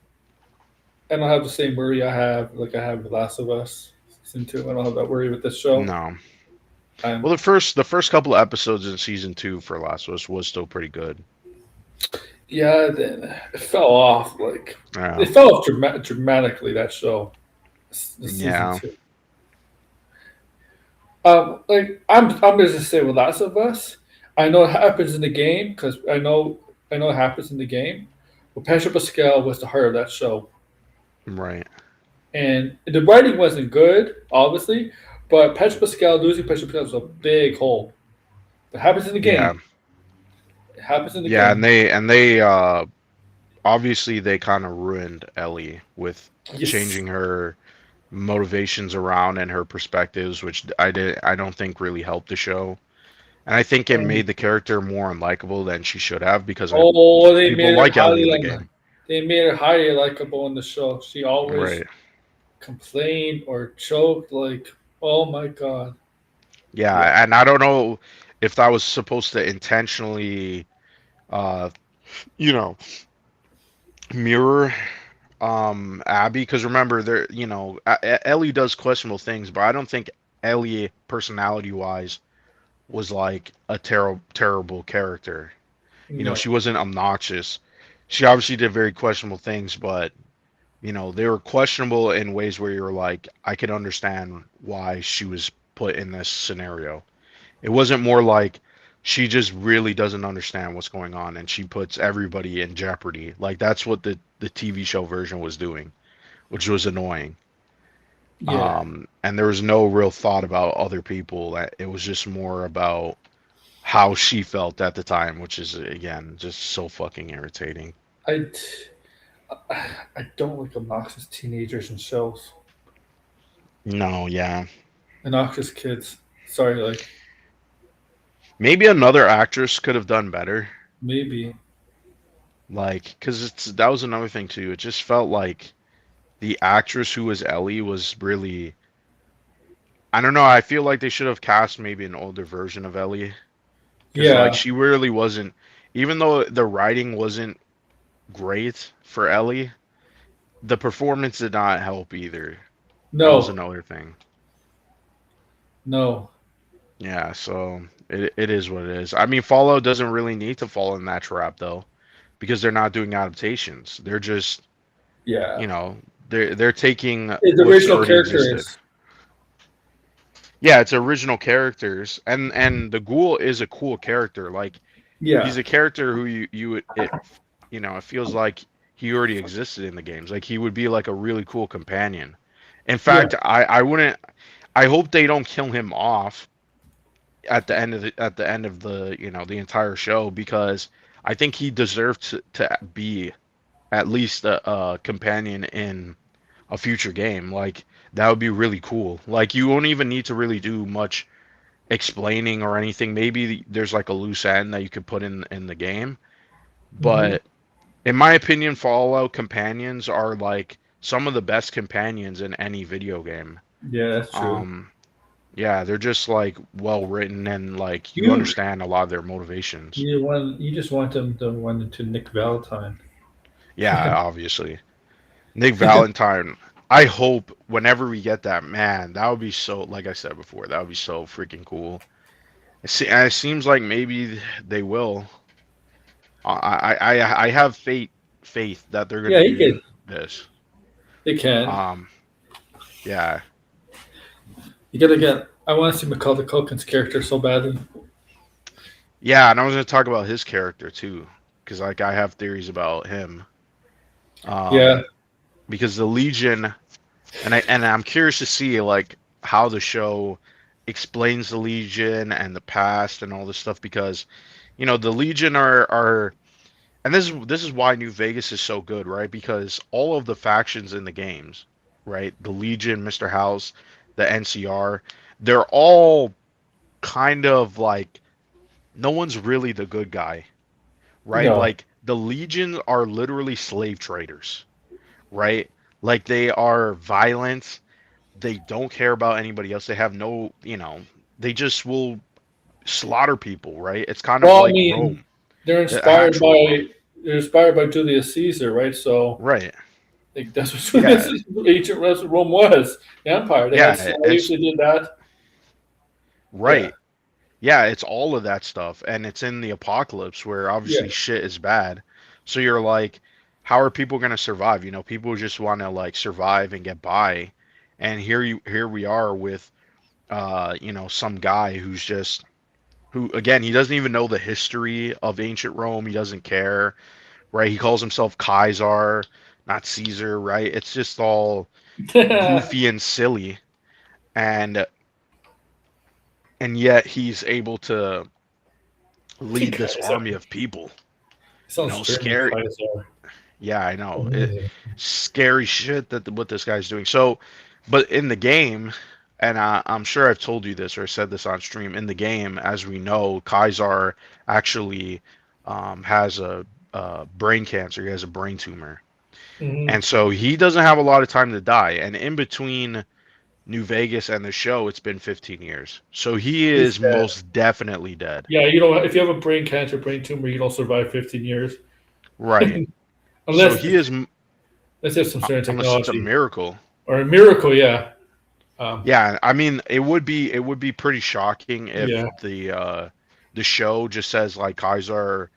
I don't have the same worry I have with Last of Us season two. I don't have that worry with this show. No. I'm Well, the first couple of episodes in season 2 for Last of Us was still pretty good. Yeah, then it fell off. Like Yeah. it fell off dramatically. That show, the season Yeah. two. Like I'm gonna just say with Last of Us, I know it happens in the game because I know it happens in the game. But Pedro Pascal was the heart of that show, Right. and the writing wasn't good, obviously. But losing Pedro Pascal was a big hole. It happens in the Yeah. game. It happens in the Yeah, game. and they obviously they kind of ruined Ellie with Yes. changing her motivations around and her perspectives, which I don't think really helped the show. And I think it Um, made the character more unlikable than she should have because oh, people like Ellie in the game. they made her highly likable in the show. She always Right. complained or choked. Like, oh my god. Yeah. Yeah, and I don't know if that was supposed to intentionally uh you know mirror Abby because remember Ellie does questionable things, but I don't think Ellie personality wise was like a terrible character. No. She wasn't obnoxious. She obviously did very questionable things, but they were questionable in ways where you're like, I could understand why she was put in this scenario. It wasn't more like she just really doesn't understand what's going on and she puts everybody in jeopardy. Like that's what the TV show version was doing, which was annoying. Yeah. And there was no real thought about other people. It was just more about how she felt at the time, which is again just so fucking irritating. I I don't like obnoxious teenagers in shows. No, yeah. Obnoxious kids. Sorry, like Maybe another actress could have done better. maybe. Like, because that was another thing too. It just felt like the actress who was Ellie was really. I don't know. I feel like they should have cast maybe an older version of Ellie because like Yeah. she really wasn't. Even though the writing wasn't great for Ellie, the performance did not help either. That was No. another thing. No. Yeah, so it is what it is. I mean, Fallout doesn't really need to fall in that trap though, because they're not doing adaptations. They're just, Yeah. you know, they're taking The what's original already existed. characters. Yeah, it's original characters, and the ghoul is a cool character. Like Yeah. he's a character who it feels like he already existed in the games. Like he would be like a really cool companion. In Yeah. fact, I wouldn't. I hope they don't kill him off at the end of the the entire show, because I think he deserved to be at least a companion in a future game. Like that would be really cool. Like you won't even need to really do much explaining or anything. Maybe there's like a loose end that you could put in the game, Hmm. but in my opinion, Fallout companions are like some of the best companions in any video game. Yeah, that's true. Um, yeah, they're just like well written, and like you You understand a lot of their motivations. you just want them to run into Nick Valentine. Yeah, obviously. Nick Valentine. I hope whenever we get that, man, that would be so, like I said before, that would be so freaking cool. And it seems like maybe they will. I have faith that they're gonna Yeah, he do could. this. They can. Um, yeah, You gotta get. I want to see Macaulay Culkin's character so badly. yeah, and I was gonna talk about his character too, because like I have theories about him. Yeah. Um, because the Legion, and I'm curious to see like how the show explains the Legion and the past and all this stuff, because the Legion are and this is why New Vegas is so good, right? Because all of the factions in the games, right? The Legion, Mr. House, the NCR, they're all kind of like no one's really the good guy, right? No. Like the Legion are literally slave traders, right? Like they are violent. They don't care about anybody else. They have no, they just will slaughter people, right? It's kind of Well, I like mean, Rome, they're the inspired actual by Rome. they're inspired by Julius Caesar, right? So Right. like, that's what Yeah. ancient Rome was. The empire. They had Yeah, slaves. it's They did that. Yeah. right. Yeah, it's all of that stuff, and it's in the apocalypse where Yeah. obviously shit is bad. So you're like, how are people going to survive? People just want to like survive and get by. And here we are with some guy who again, he doesn't even know the history of ancient Rome. He doesn't care, right? He calls himself Kaiser, not Caesar, right? It's just all goofy and silly. And yet he's able to lead this Kaiser. army of people. Sounds German. Scary. Kaiser. Yeah, I know. Scary shit that what this guy's doing. So, but in the game, and I'm sure I've told you this or said this on stream. In the game, as we know, Kaiser actually has a brain cancer. He has a brain tumor, Mhm. and so he doesn't have a lot of time to die. And in between New Vegas and the show, it's been 15 years. So he He's is dead. most definitely dead. Yeah, you don't. If you have a brain cancer, brain tumor, you don't survive 15 years, Right. So unless he is, unless you have some certain unless it's a technology miracle. or a miracle. Yeah. Um, Yeah, I mean, it would be pretty shocking if yeah. the show just says like Kaiser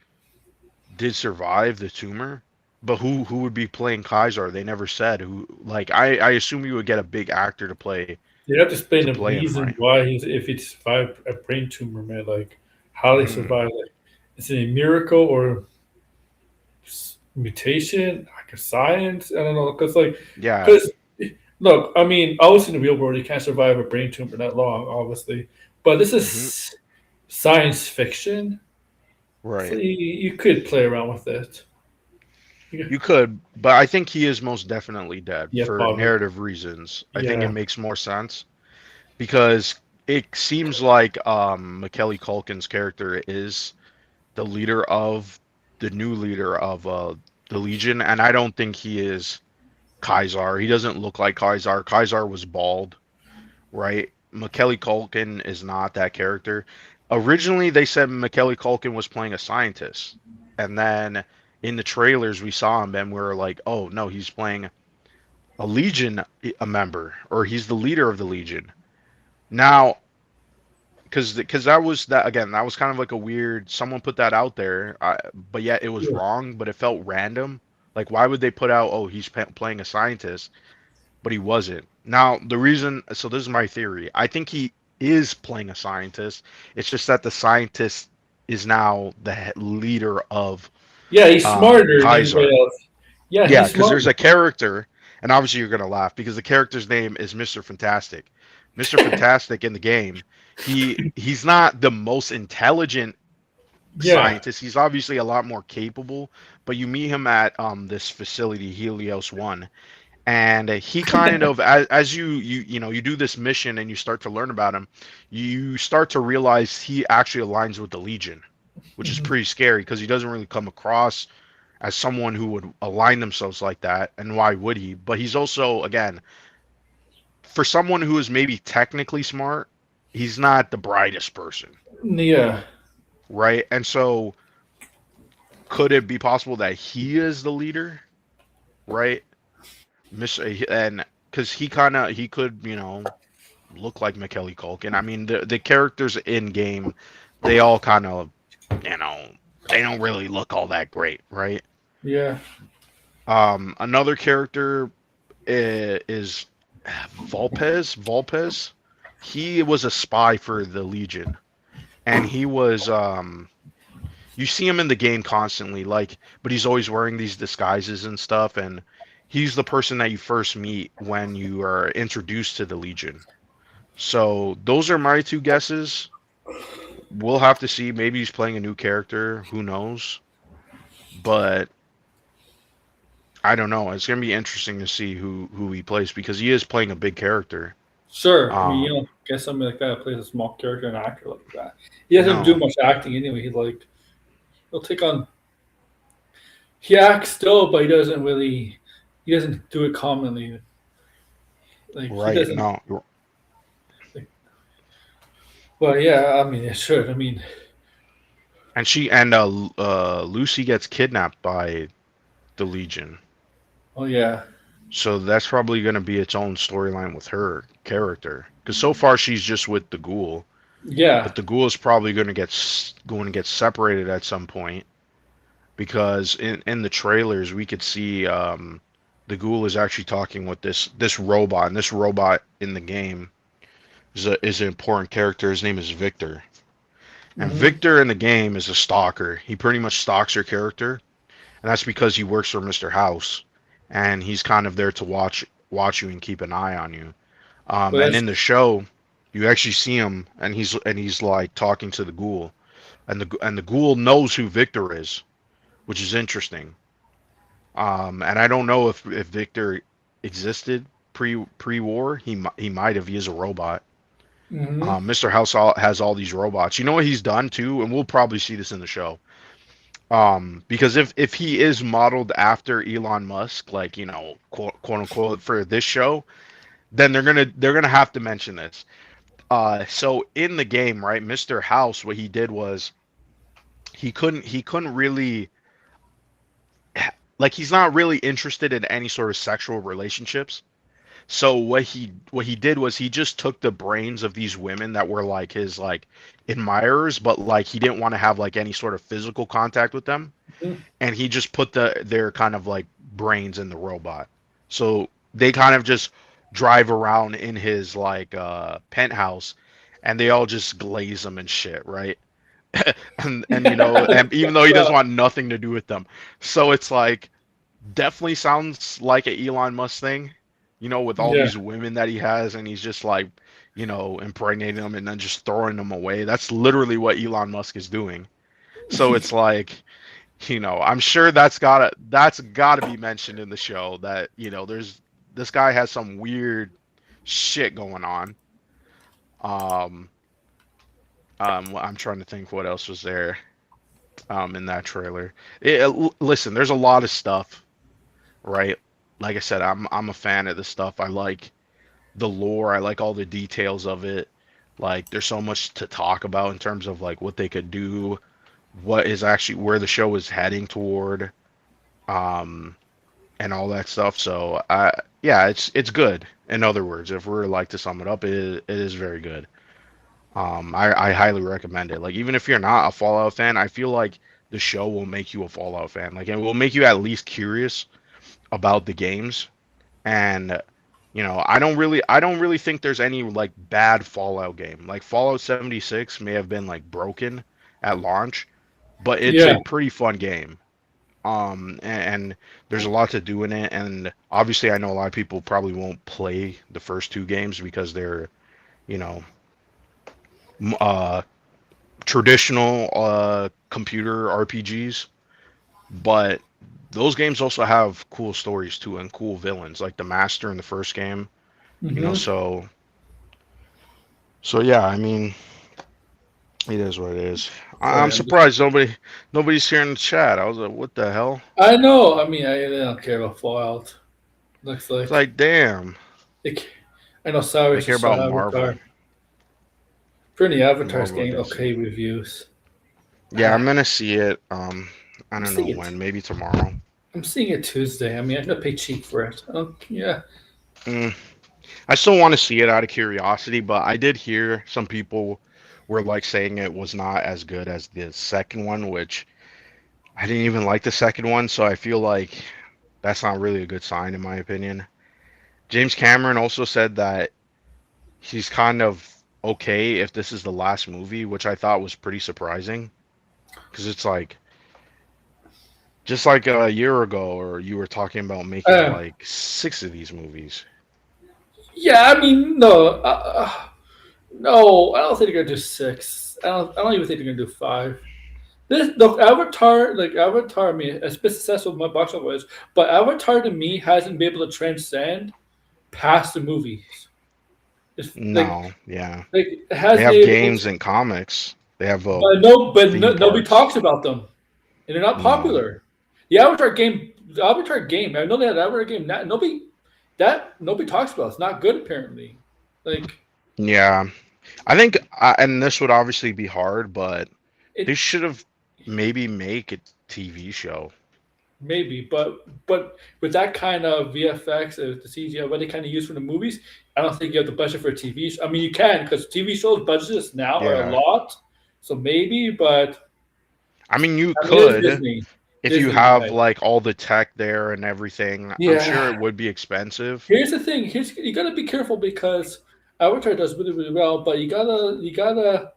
did survive the tumor, but who would be playing Kaiser? They never said who. Like I assume you would get a big actor You have to explain to the play him, reason right? why if he survived a brain tumor, man. Like how they Hmm. survived. Like, is it a miracle or mutation? Like a science? I don't know. Yeah. Because look, I mean, obviously in the real world, you can't survive a brain tumor that long, obviously. But this Hmm. is science fiction, so Right. you could play around with it. You could, but I think he is most definitely dead Yeah, for probably. narrative reasons. I think it Yeah. makes more sense because it seems like Macaulay Culkin's character is the leader of the new leader of the Legion, and I don't think he is Kaiser. He doesn't look like Kaiser. Kaiser was bald, right? Macaulay Culkin is not that character. Originally, they said Macaulay Culkin was playing a scientist, and then in the trailers we saw him, and we were like, "Oh no, he's playing a Legion, a member, or he's the leader of the Legion." Now, because that was that again. That was kind of like a weird. Someone put that out there, but yet it was Yeah. wrong. But it felt random. Like, why would they put out? Oh, he's playing a scientist, but he wasn't. Now, the reason. So this is my theory. I think he is playing a scientist. It's just that the scientist is now the leader of Yeah, he's smarter than Kaiser. anybody else. Yeah, Yeah, he's because smart. there's a character, and obviously you're gonna laugh because the character's name is Mr. Fantastic. Mr. Fantastic in the game, he's not the most intelligent Yeah. scientist. He's obviously a lot more capable, but you meet him at this facility, Helios One, and he kind of as you do this mission and you start to learn about him, you start to realize he actually aligns with the Legion, which is Mhm. pretty scary because he doesn't really come across as someone who would align themselves like that, and why would he? But he's also, again, for someone who is maybe technically smart, he's not the brightest person, Yeah. right? And so could it be possible that he is the leader, right? And because he could, look like Macaulay Culkin. I mean, the characters in game, they all kind of, you know, they don't really look all that great, right? Yeah. Another character is Volpez. Volpez. He was a spy for the Legion, and he was you see him in the game constantly, like, but he's always wearing these disguises and stuff, and he's the person that you first meet when you are introduced to the Legion. So those are my two guesses. We'll have to see. Maybe he's playing a new character. Who knows? But I don't know. It's gonna be interesting to see who he plays because he is playing a big character. Sure. I mean, Um, get somebody like that plays a small character and actor like that. He doesn't do no, much acting anyway. He'll take on. He acts still, but he doesn't do it commonly. Like he right? doesn't. No, Like, but yeah, I mean, it should. I mean, and Lucy gets kidnapped by the Legion, oh yeah, so that's probably gonna be its own storyline with her character. Because so far she's just with the Ghoul, yeah. but the Ghoul is probably going to get separated at some point because in the trailers we could see the Ghoul is actually talking with this robot, and this robot in the game is an important character. His name is Victor. And Hmm. Victor in the game is a stalker. He pretty much stalks your character, and that's because he works for Mr. House, and he's kind of there to watch you and keep an eye on you. But And that's in the show, you actually see him, and he's like talking to the Ghoul, and the Ghoul knows who Victor is, which is interesting. And I don't know if Victor existed pre-war. He might have. He is a robot. hmm Mr. House has all these robots. You know what he's done too, and we'll probably see this in the show. Because if he is modeled after Elon Musk, like, quote unquote, for this show, then they're gonna have to mention this. So in the game, right, Mr. House, what he did was he couldn't really, like, he's not really interested in any sort of sexual relationships. So what he did was he just took the brains of these women that were like his like admirers, but like he didn't want to have like any sort of physical contact with them, and he just put their kind of like brains in the robot. So they kind of just drive around in his like penthouse, and they all just glaze him and shit, right? And even though he doesn't well, want nothing to do with them, so it's like definitely sounds like an Elon Musk thing, with all yeah, these women that he has, and he's just like, impregnating them and then just throwing them away. That's literally what Elon Musk is doing. So it's like, I'm sure that's gotta be mentioned in the show that, there's this guy has some weird shit going on. Um, I'm trying to think what else was there in that trailer. Listen, there's a lot of stuff, right? Like I said, I'm a fan of this stuff. I like the lore. I like all the details of it. Like, there's so much to talk about in terms of like what they could do, what is actually where the show is heading toward, um, and all that stuff. So, yeah, it's good. In other words, if we're like to sum it up, it is very good. I highly recommend it. Like even if you're not a Fallout fan, I feel like the show will make you a Fallout fan. Like it will make you at least curious about the games. And I don't really think there's any like bad Fallout game. Like Fallout 76 may have been like broken at launch, but it's Yeah. a pretty fun game. And there's a lot to do in it. And obviously, I know a lot of people probably won't play the first two games because they're, you know, m- uh, traditional computer RPGs. But those games also have cool stories too and cool villains, like the Master in the first game. Hmm. So yeah, I mean, it is what it is. I'm Yeah. surprised nobody's here in the chat. I was like, what the hell? I know. I mean, I don't care about Fallout. Looks It's like like, damn, it, I know they Cyrus care just saw about Marvel. Avatar. For the Avatar's Marvel getting DC. okay reviews. Yeah, I'm gonna see it. I I'm don't know seeing it. when. Maybe tomorrow. I'm seeing it Tuesday. I mean, I'm gonna pay cheap for it. Yeah. Mm, I still want to see it out of curiosity, but I did hear some people were like saying it was not as good as the second one, which I didn't even like the second one, so I feel like that's not really a good sign in my opinion. James Cameron also said that he's kind of okay if this is the last movie, which I thought was pretty surprising because it's like just like a year ago, or you were talking about making Uh, like six of these movies. yeah. I mean, no. No, I don't think they're gonna do six. I don't even think they're gonna do five. This the Avatar, like Avatar, I mean, as successful as my box office was, but Avatar to me hasn't been able to transcend past the movies. It's No, yeah. like it They hasn't have been able games to, and comics. They have but theme nobody parks. talks about them, and they're not No. popular. The Avatar game. I know they had the Avatar game. Nobody talks about. It's not good apparently. Like Yeah. I think, and this would obviously be hard, but they it should have maybe make a TV show. maybe, but with that kind of VFX, the CGI, what they kind of use for the movies, I don't think you have the budget for a TV show. I mean, you can because TV shows budgets now are a Yeah. lot, so maybe. But I mean, you I mean, it's could Disney. if you Disney, have right? like all the tech there and everything. I'm sure Yeah. it would be expensive. Here's the thing. Here's you gotta be careful because Avatar does really really well, but you gotta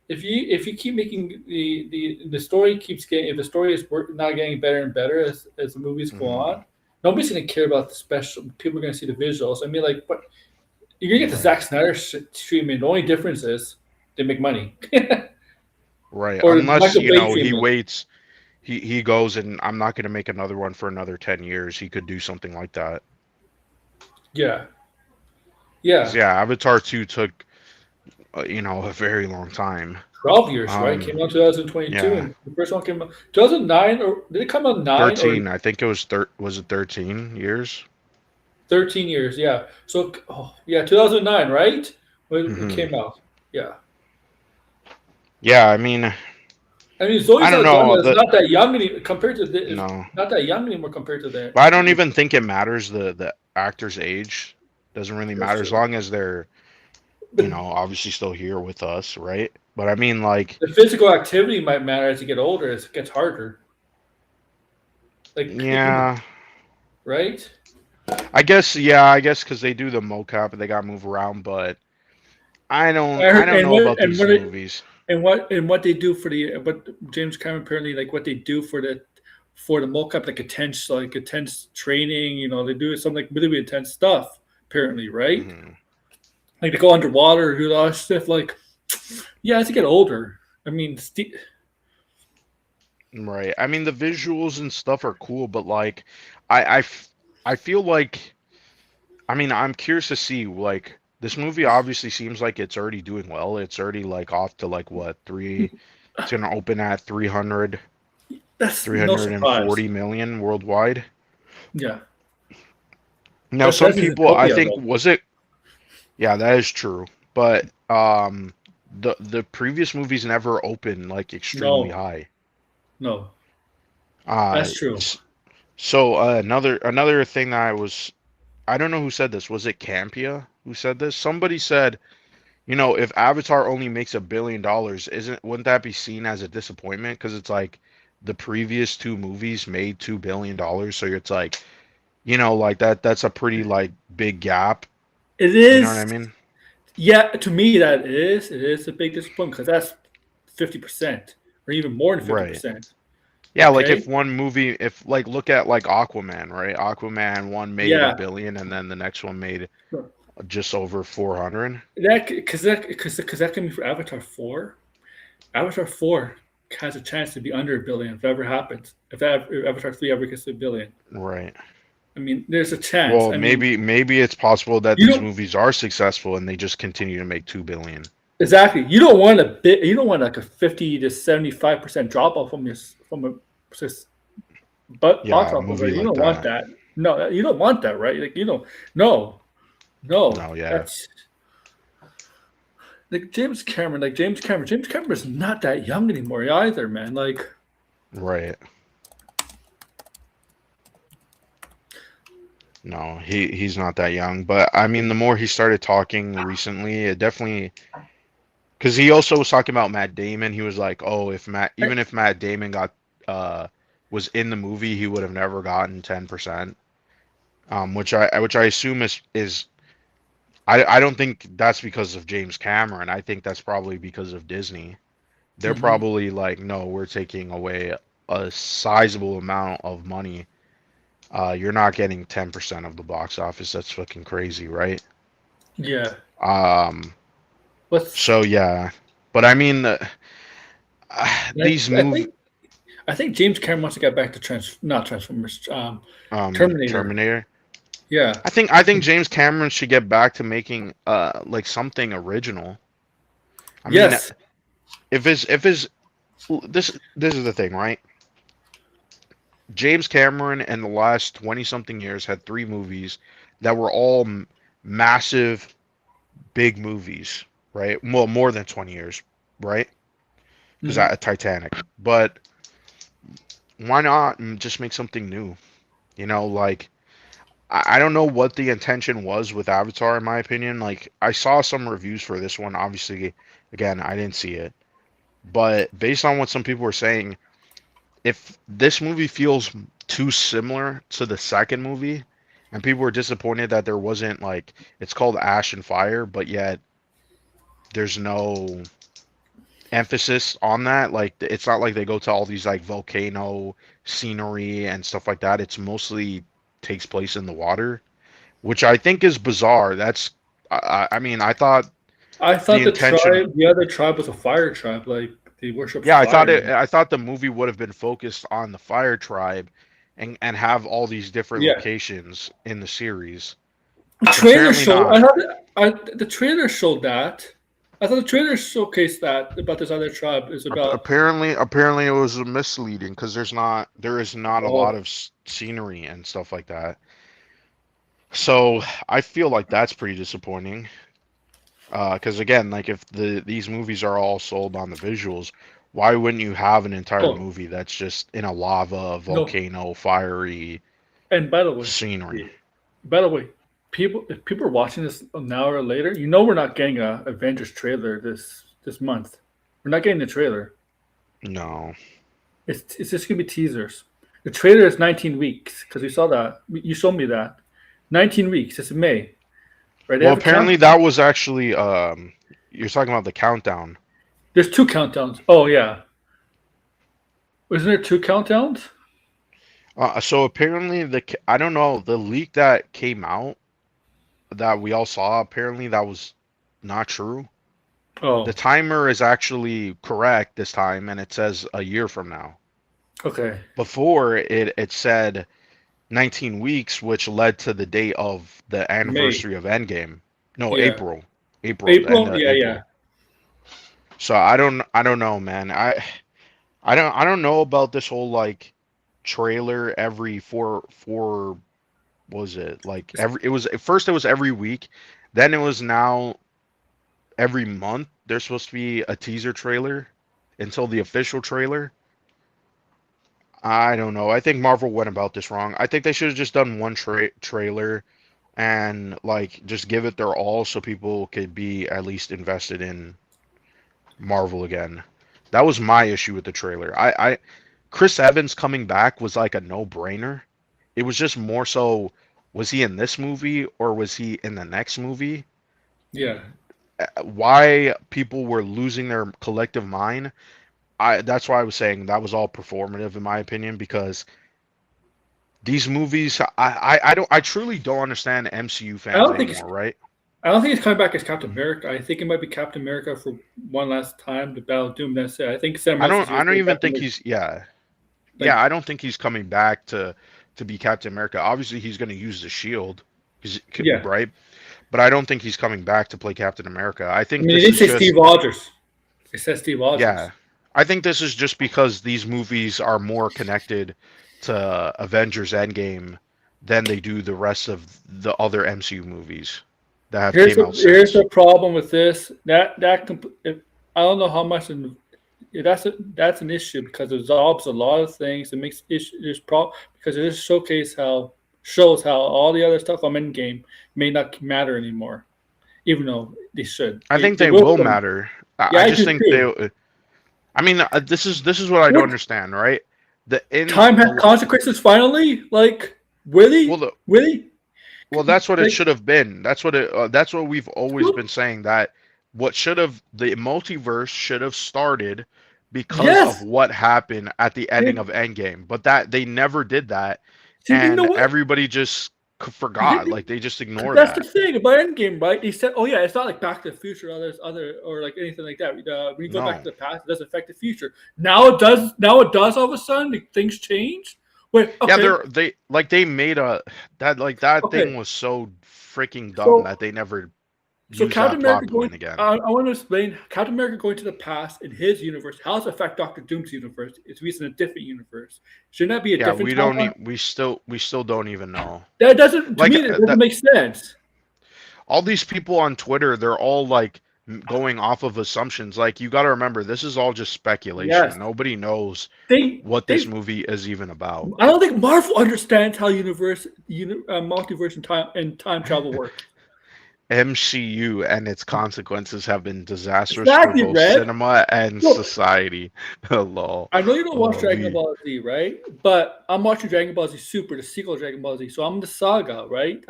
if you keep making the story keeps getting if the story is not getting better and better as the movies go Hmm. on, nobody's gonna care about the special. People are gonna see the visuals. I mean, like, but you're gonna get the Right. Zack Snyder treatment. The only difference is they make money, Right. or the Unless, Michael Bay he treatment. waits, he goes and I'm not going to make another one for another 10 years. He could do something like that. Yeah, 'Cause yeah. yeah, Avatar 2 took, a very long time. 12 years, right? Came Um, out 2022, yeah, and the first one came out 2009, or did it come out 9 or 13. I think it was it 13 years? 13 years? Yeah. So, oh, yeah, 2009, right? When it Hmm. came out. Yeah. Yeah, I mean, I mean, Zoe I don't Saldana know, is not that young is no. not that young anymore compared to the. But I don't even think it matters the actor's age. Doesn't really That's matter as true. long as they're, But obviously still here with us, right? But I mean, like, the physical activity might matter as you get older. As it gets harder. Like, yeah, right? I guess because they do the mocap and they got to move around, but I I heard, don't know about these movies. and what they do for the what James Cameron apparently like what they do for the mocap like intense training. They do some like really, really intense stuff apparently, right? Hmm. Like they go underwater, do a lot of stuff. Like, yeah, as you get older, I mean, Right. I mean, the visuals and stuff are cool, but like, I feel like, I mean, I'm curious to see, like, this movie obviously seems like it's already doing well. It's already like off to like what, it's gonna open at that's three no hundred and surprise. forty million worldwide. Yeah, Now, some that's in people, I Tokyo think, though. was it? Yeah, that is true. But the previous movies never opened like extremely No, high. no, Uh, that's true. s- so another thing that I don't know who said this. Was it Campia who said this? Somebody said if Avatar only makes $1 billion, wouldn't that be seen as a disappointment? Because it's like the previous two movies made $2 billion, so it's like, like that's a pretty like big gap. It You know what I is, mean? yeah. To me, that is it is a big disappointment because that's 50% or even more than fifty Right. percent. Yeah, like Okay. if one movie, if like look at like Aquaman, right? Aquaman one made a Yeah. billion, and then the next one made just over 400. That can be for Avatar 4. Avatar 4 has a chance to be under a billion if that ever happens. If Avatar 3 ever gets to a billion. Right. I mean, there's a chance. Well, I mean, maybe it's possible that you these don't movies are successful and they just continue to make 2 billion. exactly. You don't want a bit. You don't want like a 50 to 75% drop off from a just box Yeah, a office, movie right? You like don't want that. that. No, you don't want that, right? Like you don't. No, no. No, yeah. That's like James Cameron. Like James Cameron. James Cameron is not that young anymore either, man. Like Right. No, he's not that young, but I mean the more he started talking recently, it definitely because he also was talking about Matt Damon. He was like, "Oh, even if Matt Damon got uh was in the movie, he would have never gotten 10%." Which I assume is I don't think that's because of James Cameron. I think that's probably because of Disney. They're mhm. probably like, "No, we're taking away a sizable amount of money. You're not getting 10% of the box office. That's fucking crazy, right?" Yeah. Um, What's so yeah, but I mean, I, these I move think I think James Cameron wants to get back to not Transformers, Terminator. Terminator. Yeah. I think James Cameron should get back to making like something original. I mean, Yes. if it's this is the thing, right? James Cameron in the last 20 something years had three movies that were all massive big movies, right? Well, more than 20 years, right? Because Mhm. that Titanic. But why not just make something new? Like I don't know what the intention was with Avatar, in my opinion. Like I saw some reviews for this one. Obviously, again, I didn't see it, but based on what some people were saying, if this movie feels too similar to the second movie, and people were disappointed that there wasn't like it's called Ash and Fire, but yet there's no emphasis on that. Like it's not like they go to all these like volcano scenery and stuff like that. It's mostly takes place in the water, which I think is bizarre. I mean, I thought I the thought intention, the other tribe was a fire tribe, like they worship yeah, fire. I thought the movie would have been focused on the fire tribe and have all these different Yeah. locations in the series, The but trailer apparently showed. not. The trailer showed that. I thought the trailer showcased that about this other tribe is about. Apparently it was misleading because there is not a lot Oh, of scenery and stuff like that. So I feel like that's pretty disappointing. Because again, like if these movies are all sold on the visuals, why wouldn't you have an entire oh movie that's just in a lava, no! volcano, fiery And scenery? by the way, people if people are watching this an hour later, you know we're not getting a Avengers trailer this month. We're not getting the trailer. No. It's just gonna be teasers. The trailer is 19 weeks because we saw that. You showed me that. 19 weeks. It's May, right? They Well, have a count. apparently that was actually you're talking about the countdown. There's two countdowns. Oh yeah, isn't there two countdowns? So apparently I don't know, the leak that came out that we all saw, apparently that was not true. The Oh, timer is actually correct this time, and it says a year from now. okay. Before it said 19 weeks, which led to the date of the May. anniversary of Endgame. No, Yeah. April, the end April. of Yeah, yeah. April. So I don't know, man. I don't know about this whole like trailer every four was it like every it was at first it was every week, then it was now every month there's supposed to be a teaser trailer until the official trailer. I don't know. I think Marvel went about this wrong. I think they should have just done one trailer and like just give it their all so people could be at least invested in Marvel again. That was my issue with the trailer. Chris Evans coming back was like a no-brainer. It was just more so, was he in this movie or was he in the next movie? Yeah. Why people were losing their collective mind, that's why I was saying that was all performative in my opinion, because these movies, I truly don't understand MCU I fans don't think it's anymore, right? I don't think it's coming back as Captain America. I think it might be Captain America for one last time to battle Doom. That's it. I think Sam Raimi's I just don't doing even Captain think America. he's yeah. Like, Yeah, I don't think he's coming back to be Captain America. Obviously, he's going to use the shield, yeah. right? But I don't think he's coming back to play Captain America. I I think mean, it this didn't is say Steve just Rogers. It says Steve yeah. Rogers. I think this is just because these movies are more connected to Avengers Endgame than they do the rest of the other MCU movies that have came out Here's since. the problem with this. I don't know how much. That's an issue because it absorbs a lot of things. It makes issues because it just shows how all the other stuff on Endgame may not matter anymore, even though they should. I think They they will. will matter. Yeah, I I just do think too. they. I mean, this is what I don't What understand, right? The in time has consequences finally? Like well, really, really? well, that's what it Like should have been. That's what we've always been saying, that what should have the multiverse should have started because of yes. what happened at the ending They, of Endgame. But that they never did that, you know and what? everybody just forgot. Like they just ignored That's the that. thing about Endgame, right? They said, "Oh yeah, it's not like Back to the Future, or there's other, or like anything like that. When you go back No. to the past, it doesn't affect the future. Now it does. Now it does. All of a sudden, things change. Wait, Yeah, okay, they made a that okay. thing was so freaking dumb So that they never so used Captain that America plot going. point again. I want to explain Captain America going to the past in his universe. How does it affect Doctor Doom's universe? It's in a different universe. Shouldn't that be a Yeah, different timeline? we still don't even know. That doesn't. To Like me, that doesn't make sense. all these people on Twitter, they're all like going off of assumptions. Like you got to remember, this is all just Yes, speculation. Nobody knows they what this they movie is even about. I don't think Marvel understands how multiverse and time travel work. MCU and its consequences have been disastrous for Exactly, both Red. cinema and Look, society. Lol. I know you don't watch Dragon Holy. Ball Z, right? But I'm watching Dragon Ball Z Super, the sequel to Dragon Ball Z. So I'm the saga, right?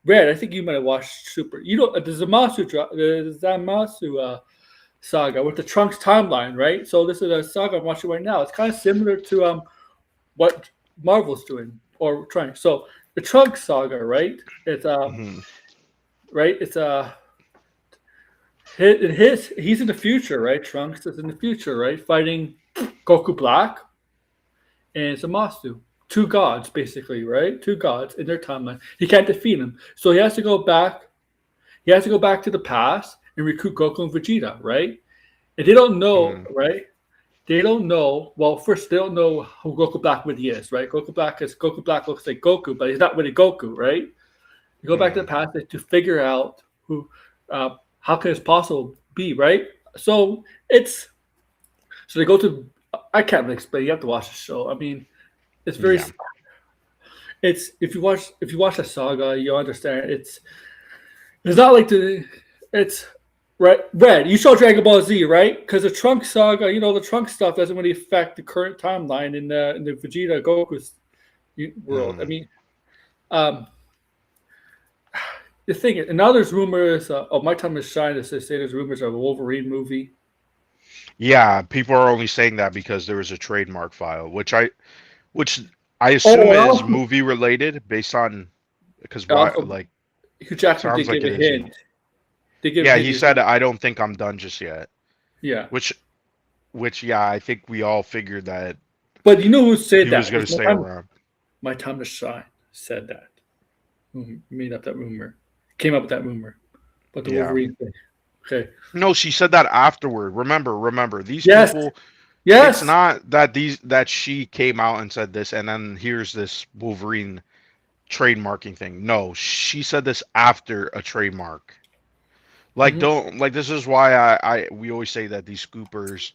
Red, I think you might have watched Super. You know the Zamasu saga with the Trunks timeline, right? So this is a saga I'm watching right now. It's kind of similar to what Marvel's doing or trying. So the Trunks saga, right? It's Mhm. right? It's he's in the future, right? Trunks is in the future, right? Fighting Goku Black and Zamasu. Two gods, basically, right? Two gods in their timeline. He can't defeat him. So he has to go back. He has to go back to the past and recruit Goku and Vegeta, right? And they don't know, Mhm. right? They don't know. Well, first they don't know who Goku Black really is, right? Goku Black looks like Goku, but he's not really Goku, right? You go back to the Mhm. past to figure out how can this possible be, right? So it's so they go to. I can't really explain. You have to watch the show. I mean, it's very. Yeah. It's if you watch the saga, you understand. It's not like it's right. Red. You saw Dragon Ball Z, right? Because the Trunk saga, the Trunk stuff doesn't really affect the current timeline in the Vegeta Goku world. I Mhm. mean, um, the thing is, and now there's rumors. My time to shine. They say there's rumors of a Wolverine movie. Yeah, people are only saying that because there was a trademark file, which I Oh, assume and is also, movie related based on because why also like Hugh Jackman sounds did like give it a is. hint. They give a Yeah, hint. he said I don't think I'm done just yet. Yeah, Which yeah, I think we all figured that but you know who said he was that? gonna It's stay around. my time to shine. Said that. Who made up that rumor? Came up with that rumor. But the Yeah. Wolverine thing. Okay. No, she said that afterward. Remember, these Yes. people, it's Yes. not that that she came out and said this and then here's this Wolverine trademarking thing. No, she said this after a trademark. Like Mhm. don't like this is why we always say that these scoopers,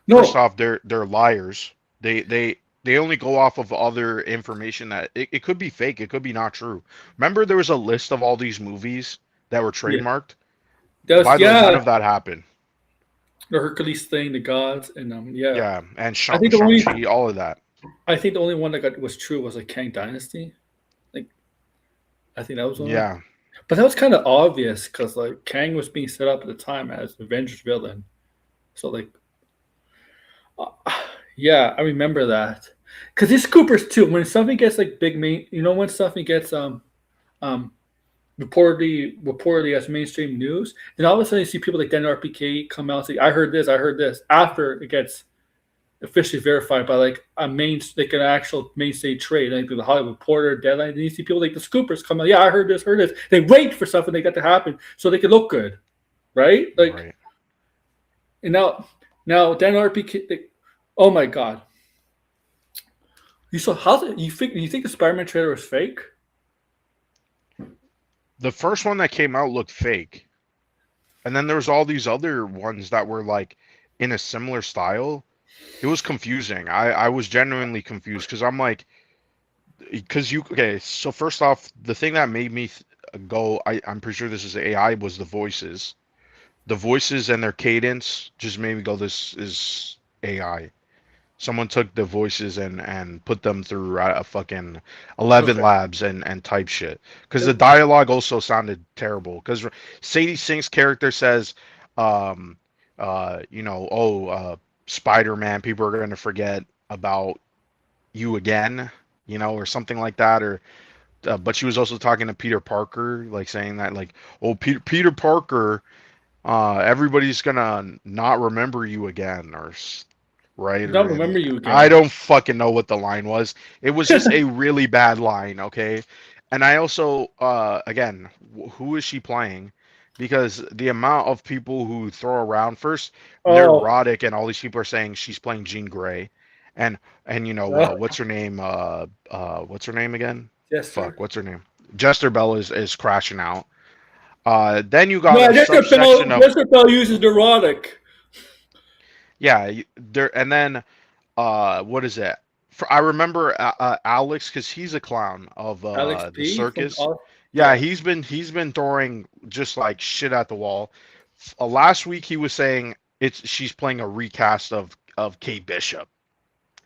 first No. off, they're liars. They They only go off of other information that it could be fake. It could be not true. Remember, there was a list of all these movies that were Yeah. trademarked. That's By the way, none yeah. of that happened. The Hercules thing, the gods, and yeah. Yeah, and I think the only Shang-Chi, all of that. one that was true was like Kang Dynasty. Like I think that was one. Yeah, But that was kind of obvious because like Kang was being set up at the time as Avengers villain. So like, uh, yeah, I remember that. Because these scoopers too, when something gets like big main, when something gets um reportedly as mainstream news, then all of a sudden you see people like Dan RPK come out and say, I heard this after it gets officially verified by like an actual mainstay trade, like the Hollywood Reporter, Deadline. Then you see people like the scoopers come out, yeah, I heard this. They wait for something like that to happen so they can look good, right? Like, right. and now Dan RPK, like, oh my god, you saw you think the Spider-Man trailer was fake? The first one that came out looked fake, and then there was all these other ones that were like in a similar style. It was confusing. I was genuinely confused because I'm like, because you okay. So first off, the thing that made me go, I'm pretty sure this is AI, was the voices. The voices and their cadence just made me go, this is AI. Someone took the voices and put them through a fucking 11 Okay. labs and type shit. Because the dialogue also sounded terrible. Because Sadie Sink's character says, um, Spider-Man, people are going to forget about you again, or something like that. Or, but she was also talking to Peter Parker, like saying that, like, oh, Peter Parker, everybody's gonna not remember you again, or right? Don't Or remember you I again. don't fucking know what the line was. It was just a really bad line, okay? And I also, again, who is she playing? Because the amount of people who throw around first, Oh, Neurotic and all these people are saying she's playing Jean Grey, and what's her name? What's her name again? Fuck, Jester. what's her name? Jester Bell is crashing out. Then you got No, a subsection of Jester Bell uses neurotic. yeah, there, and then what is it? I remember Alex because he's a clown of Alex the P from circus. Yeah, yeah. he's been throwing just like shit at the wall. Last week he was saying she's playing a recast of Kate Bishop.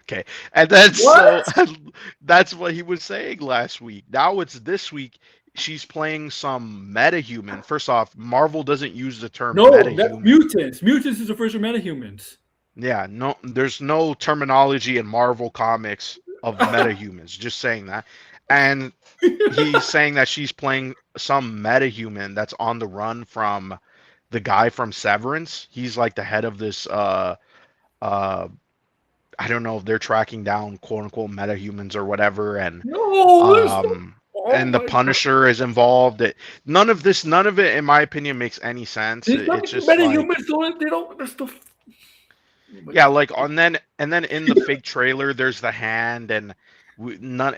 Okay, and then What? so that's what he was saying last week. Now it's this week. She's playing some metahuman. First off, Marvel doesn't use the term No, that's metahuman. mutants. Mutants is the first of metahumans. Yeah, no, there's no terminology in Marvel comics of metahumans. Just saying that, and he's saying that she's playing some metahuman that's on the run from the guy from Severance. He's like the head of this. Uh, I don't know if they're tracking down quote unquote metahumans or whatever, No, there's no. um, Oh and the my god. Punisher is involved. None of it, in my opinion, makes any sense. These It's fucking just like metahumans don't. They don't. They're still. Oh my yeah, god. like and then in the fake trailer, there's the hand and not.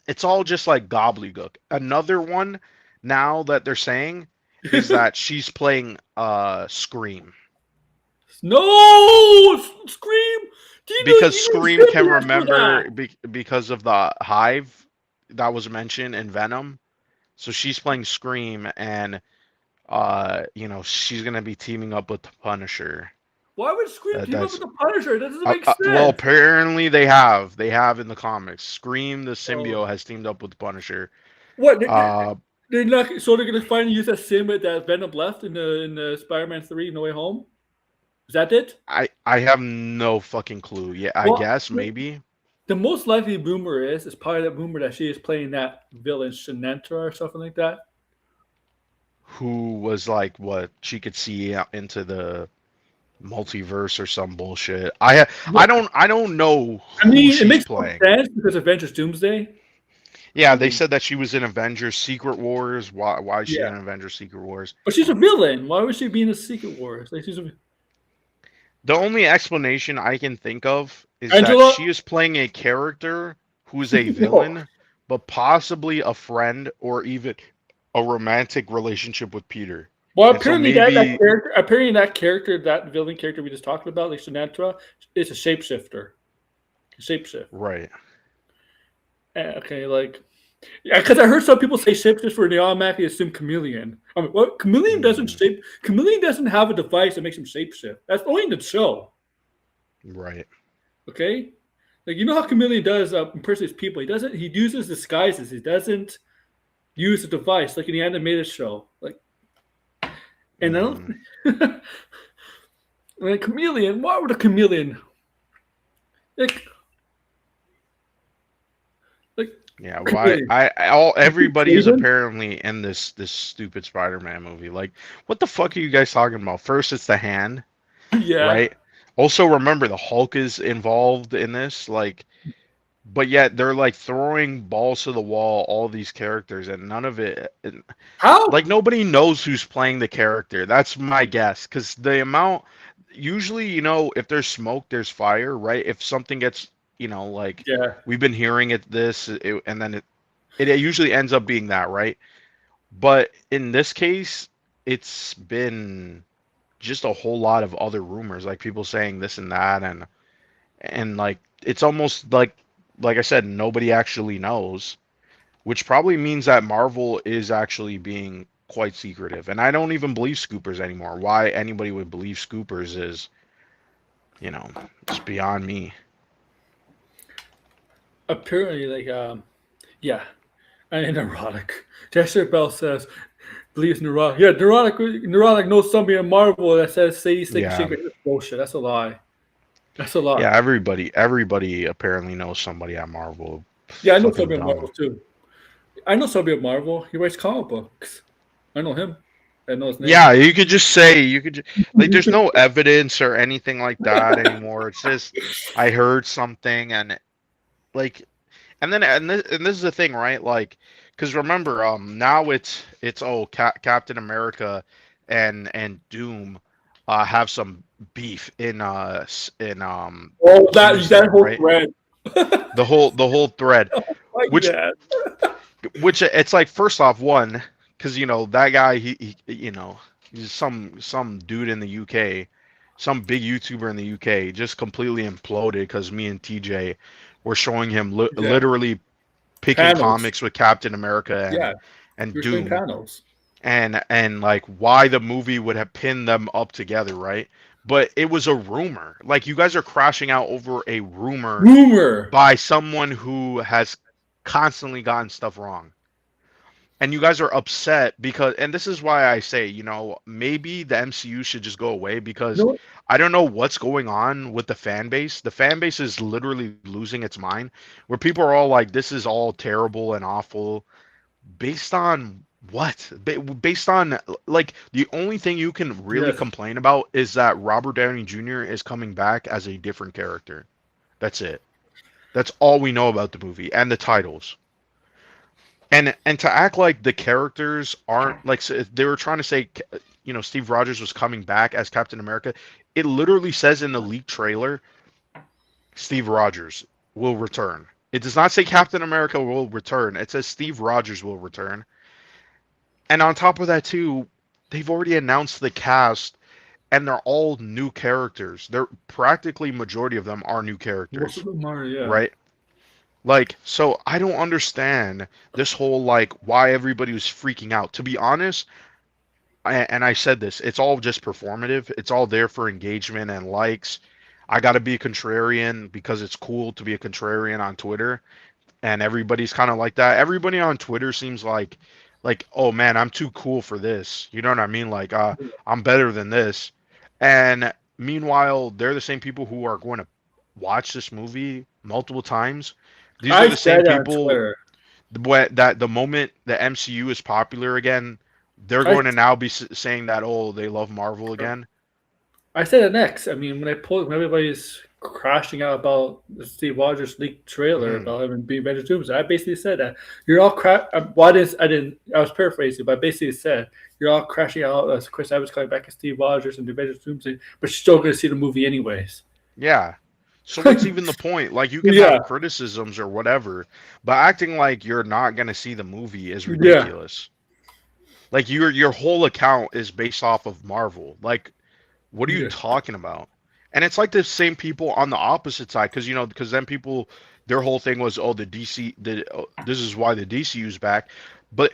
It's all just like gobbledygook. Another one now that they're saying is that she's playing Scream No, Scream. because Do you know Scream can Disney asked for that? remember because of the hive that was mentioned in Venom. So she's playing Scream and she's gonna be teaming up with the Punisher. Why would Scream team up That's with the Punisher? That doesn't make well, sense. apparently they have in the comics. Scream the Oh, symbiote has teamed up with Punisher. what? Uh, They're not. So they're gonna finally use that symbiote that Venom left in the Spider-Man 3 No Way Home. Is that it? I have no fucking clue. Yeah, I Well, guess maybe. the most likely rumor is probably that rumor that she is playing that villain Shinentra or something like that. Who was like what she could see out into the multiverse or some bullshit. I don't know I who mean, it she's makes no playing. sense because Avengers Doomsday. Yeah, I they mean, said that she was in Avengers Secret Wars. Why is she yeah, in Avengers Secret Wars? but she's a villain. Why would she be in the Secret Wars? Like she's The only explanation I can think of is that Angela. she is playing a character who's a No. villain, but possibly a friend or even a romantic relationship with Peter. Well, And so apparently that maybe, character, that villain character we just talked about, like Sinatra, is a shapeshifter. Shapeshift. Right. Okay, like, yeah, because I heard some people say shapeshift for they automatically assume chameleon. I mean, what chameleon doesn't Mm, shape? Chameleon doesn't have a device that makes him shapeshift. That's only in the show. right. Okay, like you know how chameleon does impersonates people. He doesn't. He uses disguises. He doesn't use a device like in the animated show. Like, and I Hmm. don't. Like chameleon. Why would a chameleon? Like, like Yeah, why chameleon. all everybody is Raven? apparently in this stupid Spider-Man movie. Like, what the fuck are you guys talking about? First it's the hand, Yeah. right? Also remember the Hulk is involved in this, like, but yet they're like throwing balls to the wall, all these characters, and none of it, How? like nobody knows who's playing the character. That's my guess, because the amount, usually, if there's smoke, there's fire, right? If something gets, like Yeah. we've been hearing and then it usually ends up being that, right? But in this case, it's been just a whole lot of other rumors, like people saying this and that, and like it's almost like I said, nobody actually knows, which probably means that Marvel is actually being quite secretive. And I don't even believe Scoopers anymore. Why anybody would believe Scoopers is, you know, it's beyond me. Apparently, yeah, and neurotic. Jessica Bell says believes neurotic. Yeah, neurotic knows somebody in Marvel that says Sadie's thinking Yeah. secret. That's bullshit. That's a lie. That's a lie. Yeah, everybody apparently knows somebody at Marvel. Yeah, I know Fucking somebody in Marvel dumb. too. I know somebody in Marvel. He writes comic books. I know him. I know his name. Yeah, you could just, like, there's no evidence or anything like that anymore. It's just I heard something, and like, and this is the thing, right? Like, because remember, now it's Captain America and Doom have some beef in Oh, that Houston, whole right? thread. The whole thread, Like which that. it's like, first off, one, because that guy, he's some dude in the UK, some big YouTuber in the UK, just completely imploded because me and TJ were showing him Yeah, literally picking panels. comics with Captain America Yeah, and you're showing Doom, panels. and like why the movie would have pinned them up together, right? But it was a rumor. Like, you guys are crashing out over a rumor Rumor. by someone who has constantly gotten stuff wrong. And you guys are upset because, and this is why I say, maybe the MCU should just go away, You know because what? I don't know what's going on with the fan base. The fan base is literally losing its mind, where people are all like, this is all terrible and awful. Based on what? Based on, like, the only thing you can really Yes. complain about is that Robert Downey Jr. is coming back as a different character. That's it. That's all we know about the movie and the titles. And to act like the characters aren't, like, if they were trying to say, Steve Rogers was coming back as Captain America. It literally says in the leaked trailer, Steve Rogers will return. It does not say Captain America will return. It says Steve Rogers will return. And on top of that too, they've already announced the cast, and they're all new characters. They're practically, majority of them are new Most characters, of them are, yeah. right? Like, so I don't understand this whole, like, why everybody was freaking out. To be honest, and I said this, it's all just performative. It's all there for engagement and likes. I got to be a contrarian because it's cool to be a contrarian on Twitter, and everybody's kind of like that. Everybody on Twitter seems like, oh man, I'm too cool for this. You know what I mean? Like, I'm better than this. And meanwhile, they're the same people who are going to watch this movie multiple times. These are I the same said it on people Twitter. that the moment the MCU is popular again, they're I going to now be saying that, oh, they love Marvel again. I said it next. I mean, when everybody's crashing out about the Steve Rogers leaked trailer Hmm. about him being Avengers Doomsday, I basically said that you're all Well, I didn't. I was paraphrasing, but I basically said you're all crashing out as Chris Evans coming back as Steve Rogers and the Avengers Doomsday, but you're still going to see the movie anyways. Yeah. So what's even the point? Like, you can Yeah, have criticisms or whatever, but acting like you're not going to see the movie is yeah. ridiculous. Like, your whole account is based off of Marvel. Like, what are you Yeah. talking about? And it's like the same people on the opposite side, because because then people, their whole thing was, oh, the DC, this is why the DCU's back. But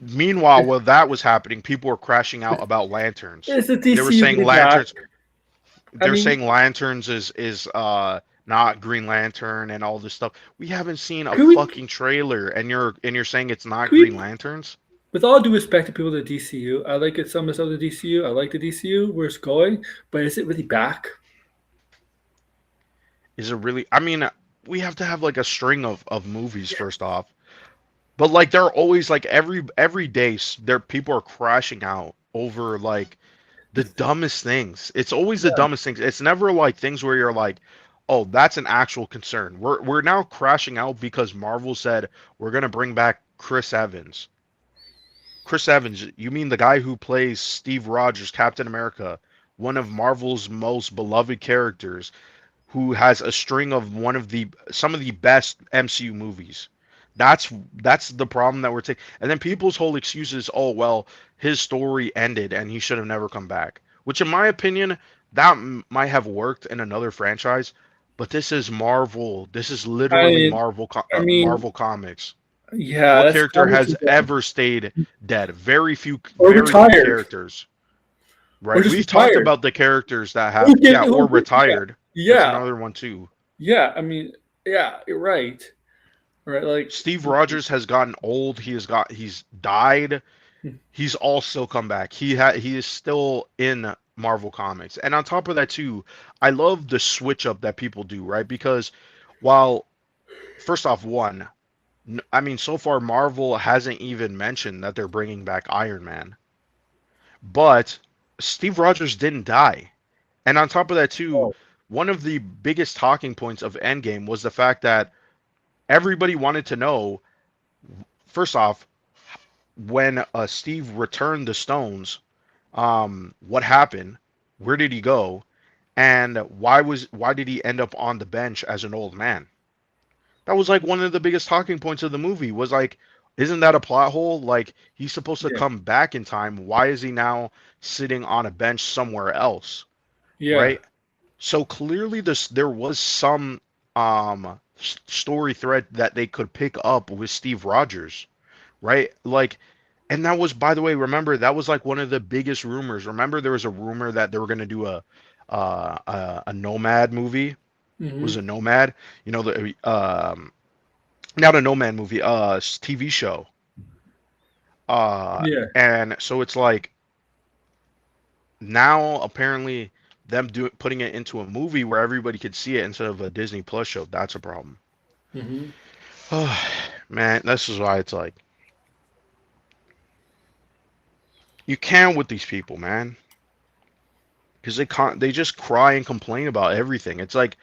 meanwhile, while that was happening, people were crashing out about lanterns. Is the They were DCU saying getting back? lanterns. I They're mean, saying lanterns is not Green Lantern and all this stuff. We haven't seen a could we, fucking trailer, and you're saying it's not could Green we, Lanterns? with all due respect to people at the DCU, I like it. Some of the stuff of the DCU, I like the DCU where it's going, but is it really back? Is it really? I mean, we have to have like a string of movies first off. But like they're always like every day there people are crashing out over like the dumbest things. It's always the Yeah. dumbest things. It's never like things where you're like, "Oh, that's an actual concern." We're now crashing out because Marvel said we're going to bring back Chris Evans. Chris Evans, you mean the guy who plays Steve Rogers, Captain America, one of Marvel's most beloved characters, who has a string of one of the some of the best MCU movies. That's the problem that we're taking. And then people's whole excuse is, oh well, his story ended and he should have never come back. Which, in my opinion, that might have worked in another franchise, but this is Marvel. This is I literally mean, I mean, Marvel Comics. yeah, What that's character comics has again. ever stayed dead? Or Very few retired, characters. or Right? just We've talked retired. about the characters that Who have, did? yeah, or Yeah, retired. That's yeah, another one too. yeah. I mean, yeah, you're right. Right, like, Steve Rogers has gotten old. He's died. He's also come back. He is still in Marvel Comics. And on top of that too, I love the switch up that people do, right? Because while first off, I mean, so far Marvel hasn't even mentioned that they're bringing back Iron Man. But Steve Rogers didn't die. And on top of that too, oh, one of the biggest talking points of Endgame was the fact that everybody wanted to know, first off, when Steve returned the stones, what happened? Where did he go? And why did he end up on the bench as an old man? That was like one of the biggest talking points of the movie. Was like, isn't that a plot hole? Like he's supposed to yeah, come back in time. Why is he now sitting on a bench somewhere else? yeah, Right? So clearly, there was some story thread that they could pick up with Steve Rogers, right? Like, and that was, by the way, remember that was like one of the biggest rumors. Remember, there was a rumor that they were going to do a Nomad movie. It was hmm, a Nomad, the not a Nomad movie, TV show. yeah, And so it's like now apparently them putting it into a movie where everybody could see it instead of a Disney Plus show. That's a problem. hmm, Oh, man, this is why it's like you can't with these people, man, because they just cry and complain about everything. It's like,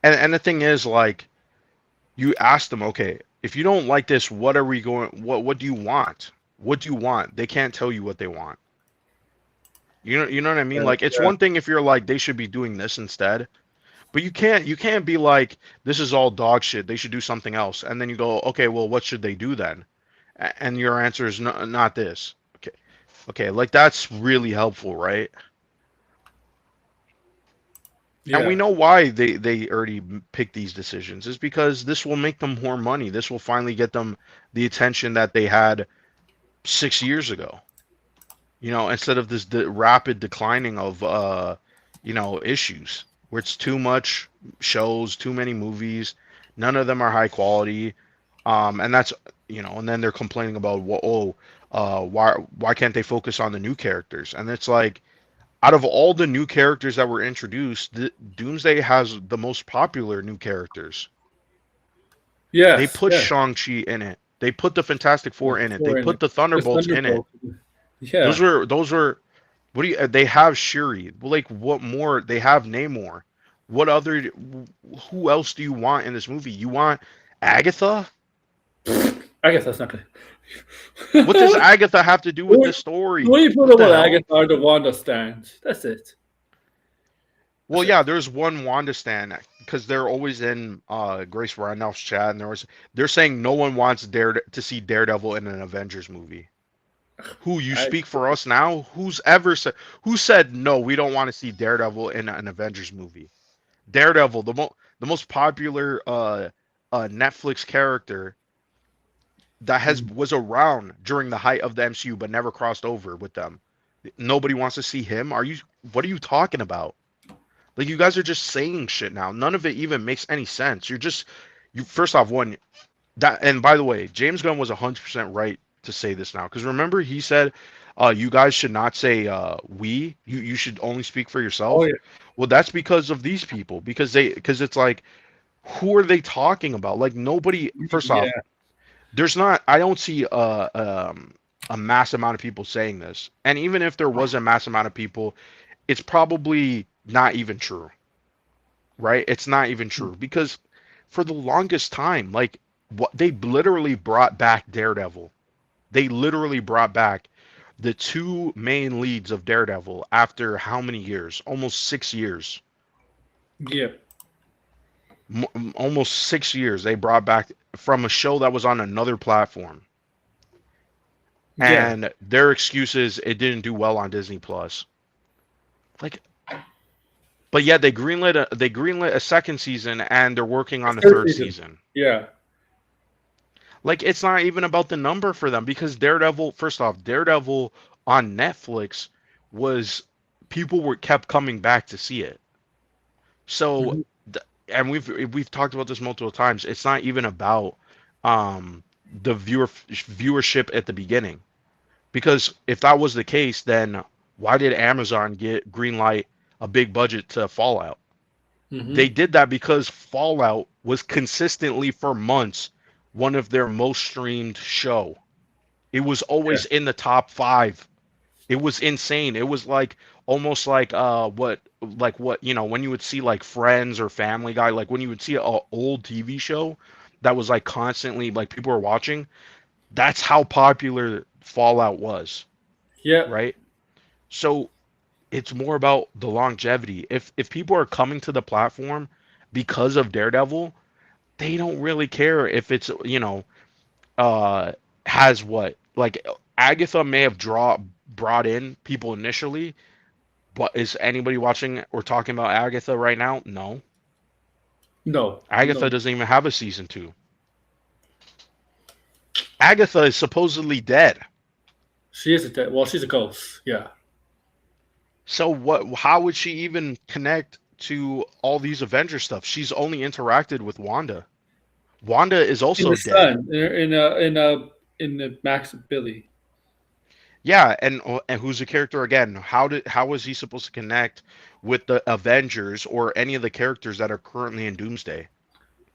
and the thing is, like, you ask them, okay, if you don't like this, what are we going? What do you want? What do you want? They can't tell you what they want. You know what I mean? yeah, Like, it's yeah, one thing if you're like they should be doing this instead, but you can't be like this is all dog shit. They should do something else, and then you go, okay, well, what should they do then? And your answer is not this. Okay, okay, like that's really helpful, right? And we yeah, know why they already picked these decisions is because this will make them more money. This will finally get them the attention that they had 6 years ago. Instead of this rapid declining of issues where it's too much shows, too many movies, none of them are high quality. And that's and then they're complaining about why can't they focus on the new characters? And it's like out of all the new characters that were introduced, Doomsday has the most popular new characters. They yes, put yes. Shang-Chi in it. They put the Fantastic Four in it. They Four in put it. the With Thunderbolts in it. Thunderbolt. Yeah, Those were what do you they have Shuri. Well, like what more? They have Namor. What other who else do you want in this movie? You want Agatha? I guess that's not good. What does Agatha have to do with The this story? way you put What up the with hell? Agatha are the Wanda stands. That's it. Well, That's it. yeah, there's one Wanda stan because they're always in Grace Randolph's chat, and they're saying no one wants to see Daredevil in an Avengers movie. Who you I, speak for us now? Who's ever said? Who said no? We don't want to see Daredevil in an Avengers movie. Daredevil, the most popular Netflix character that has was around during the height of the MCU but never crossed over with them. Nobody wants to see him. Are you? What are you talking about? Like you guys are just saying shit now. None of it even makes any sense. You're just you. First off, one that and by the way, James Gunn was 100% right to say this now because remember he said, you guys should not say we. You should only speak for oh yourself. yeah, Well, that's because of these people because it's like who are they talking about? Like nobody. First off, yeah, there's not. I don't see a mass amount of people saying this, and even if there was a mass amount of people, it's probably not even true, right? It's not even true because for the longest time, like what they literally brought back Daredevil. They literally brought back the two main leads of Daredevil after how many years? Almost 6 years. yeah, Almost 6 years. They brought back from a show that was on another platform. yeah. And their excuse is it didn't do well on Disney Plus. Like, but yet they greenlit a second season and they're working on the Third third season. season. Yeah, Like it's not even about the number for them because Daredevil, first off, Daredevil on Netflix was people were kept coming back to see it. So mhm, and we've talked about this multiple times. It's not even about um the viewership at the beginning. Because if that was the case, then why did Amazon get greenlight a big budget to Fallout? They mhm, did that because Fallout was consistently for months one of their most streamed show. It was yeah, always in the top 5. It was insane. It was like almost like what when you would see like Friends or Family Guy, like when you would see an old TV show that was like constantly like people were watching, that's how popular Fallout was, yeah, right? So it's more about the longevity. If people are coming to the platform because of Daredevil, they don't really care if it's uh has what like Agatha may have brought in people initially, but is anybody watching or talking about Agatha right now? No. no, Agatha no. doesn't even have a season 2. Agatha is supposedly dead. She is a dead. Well, she's a ghost. Yeah, So what how would she even connect to all these Avenger stuff? She's only interacted with Wanda. Wanda is in also the dead. sun, in the Max Billy. Yeah, and who's the character again? How was he supposed to connect with the Avengers or any of the characters that are currently in Doomsday?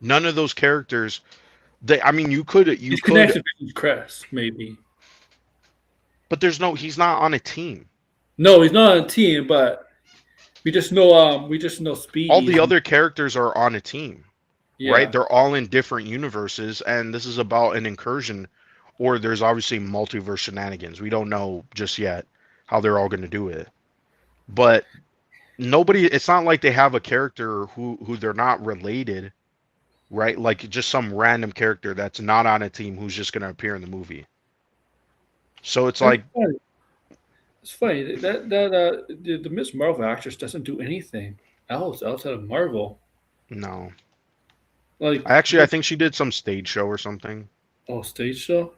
None of those characters. They, I mean, you He's could, connected to Crest, maybe. but there's no. He's not on a team. No, he's not on a team, but we just know All Speedy. the other characters are on a team, right? Yeah, They're all in different universes, and this is about an incursion, or there's obviously multiverse shenanigans. We don't know just yet how they're all going to do it, but nobody. It's not like they have a character who they're not related, right? Like just some random character that's not on a team who's just going to appear in the movie. So it's it's like, funny. It's funny the Miss Marvel actress doesn't do anything else outside of Marvel. no. Like, I think she did some stage show or something. oh, stage show.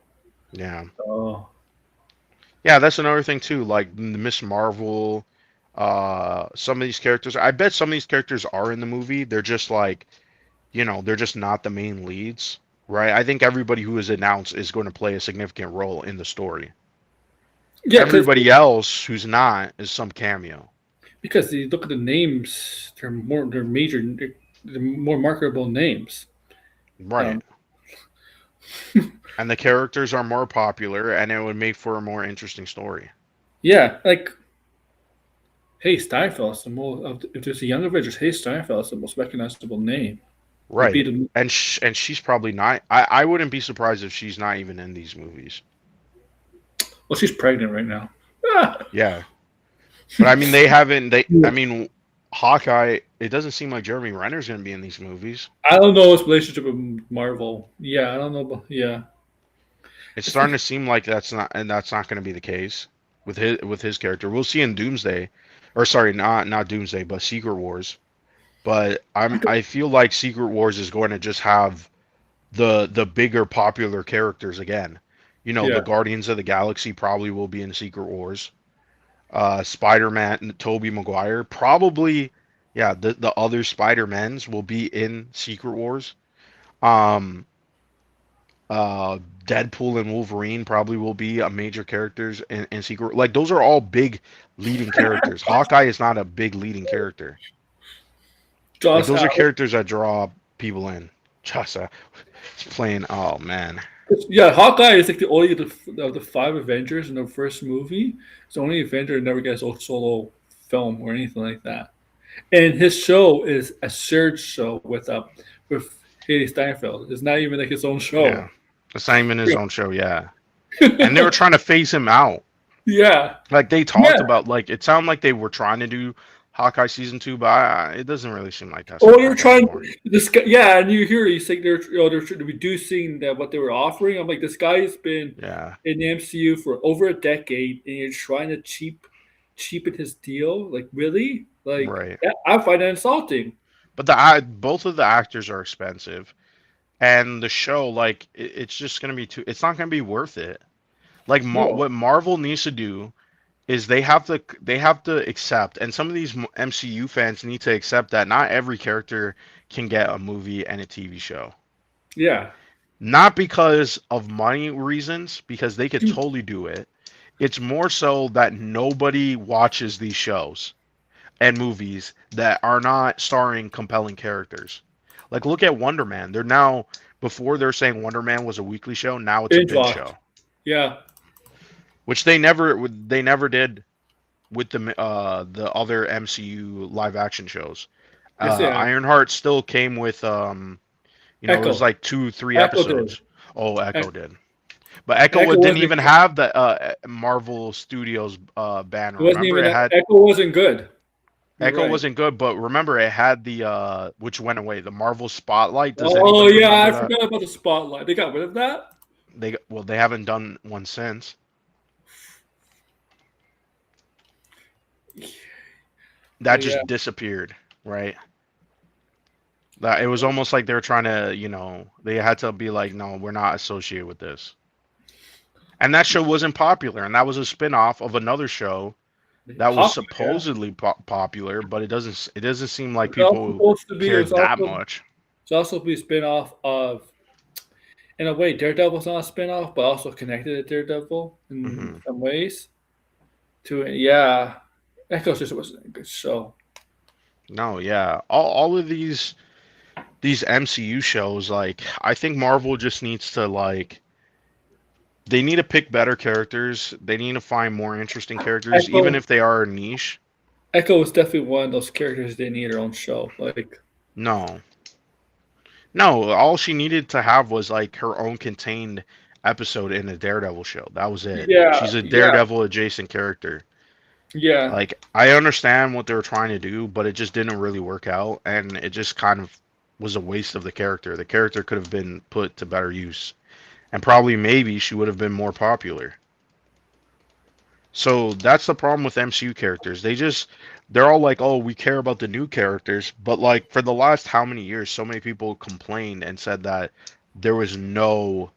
Yeah. Oh, Yeah, that's another thing too. Like Miss Marvel, some of these characters. I bet some of these characters are in the movie. They're just like, they're just not the main leads, right? I think everybody who is announced is going to play a significant role in the story. yeah, Everybody else who's not is some cameo. because you look at the names, they're more marketable names. Right. Um, And the characters are more popular and it would make for a more interesting story. yeah, like Hey Steinfeld's the most. If there's a young Avengers, Hey Steinfeld's the most recognizable name. Would be Right. the And she's probably not. I wouldn't be surprised if she's not even in these movies. well, she's pregnant right now. Ah, Yeah. But I mean, I mean, Hawkeye, it doesn't seem like Jeremy Renner's going to be in these movies. I don't know his relationship with Marvel. Yeah, I don't know. But yeah, It's It's starting like to seem like that's not going to be the case with his character. We'll see in Doomsday, or sorry, not Doomsday, but Secret Wars. But I feel like Secret Wars is going to just have the bigger popular characters again. You know, the yeah. Guardians of the Galaxy probably will be in Secret Wars. Spider-Man, Tobey Maguire, probably, yeah, the other Spider-Mans will be in Secret Wars. Um, Deadpool and Wolverine probably will be a major characters in Secret. Like those are all big leading characters. Hawkeye is not a big leading character. Like Joss those are Allen. characters that draw people in. Just he's playing. Oh man. Yeah, Hawkeye is like the only of the five Avengers in the first movie. It's the only Avenger that never gets a solo film or anything like that. And his show is a shared show with Haley Steinfeld. It's not even like his own show. Yeah. Assignment his own show. Yeah. And they were trying to phase him out. Yeah, Like they yeah. talked about, like it sounded like they were trying to do Hawkeye season 2, but it doesn't really seem like that's Oh, gonna they're happen trying anymore. this guy. Yeah, and you hear he's like they're reducing that what they were offering. I'm like, this guy has been Yeah. in the MCU for over a decade, and you're trying to cheapen his deal. Like, really? Like, Right. I find that insulting. But both of the actors are expensive, and the show, like, it's just gonna be too. It's not gonna be worth it. Like, No. what Marvel needs to do is they have to accept, and some of these MCU fans need to accept that not every character can get a movie and a TV show. Yeah. Not because of money reasons, because they could Dude, totally do it. It's more so that nobody watches these shows and movies that are not starring compelling characters. Like look at Wonder Man. They're now before they're saying Wonder Man was a weekly show, now it's a binge binge watch. show, Yeah. which they never did with the other MCU live action shows. Yes, yeah. Ironheart still came with it was Echo. like 2 3 Echo did. episodes. Oh, Echo, Echo did. But Echo Echo didn't wasn't. even have the Marvel Studios banner. It wasn't Remember, even. it had Echo wasn't good. You're Echo right. wasn't good, but remember it had the which went away, the Marvel Spotlight. Does Oh anybody yeah, I remember that? forgot about the spotlight. They got rid of that. They haven't done one since. That Yeah. just disappeared, right? That it was almost like they were trying to, they had to be like, no, we're not associated with this. And that show wasn't popular, and that was a spin-off of another show that was Hawkeye, yeah. supposedly popular, but it doesn't seem like It's also people supposed to be. cared that much. It's also be a spin-off of, in a way, Daredevil's not a spin-off, but also connected to Daredevil in Hmm. some ways. To yeah, Echo just wasn't a good show. No, yeah, all of these MCU shows, like I think Marvel just needs to like they need to pick better characters. They need to find more interesting characters, even Echo, if they are niche. Echo was definitely one of those characters they need their own show. Like, No, no, all she needed to have was like her own contained episode in a Daredevil show. That was it. yeah, She's a yeah, Daredevil adjacent character. yeah. Like I understand what they were trying to do, but it just didn't really work out, and it just kind of was a waste of the character. The character could have been put to better use, and probably maybe she would have been more popular. So that's the problem with MCU characters. They're all like, "Oh, we care about the new characters," but like for the last how many years, so many people complained and said that there was no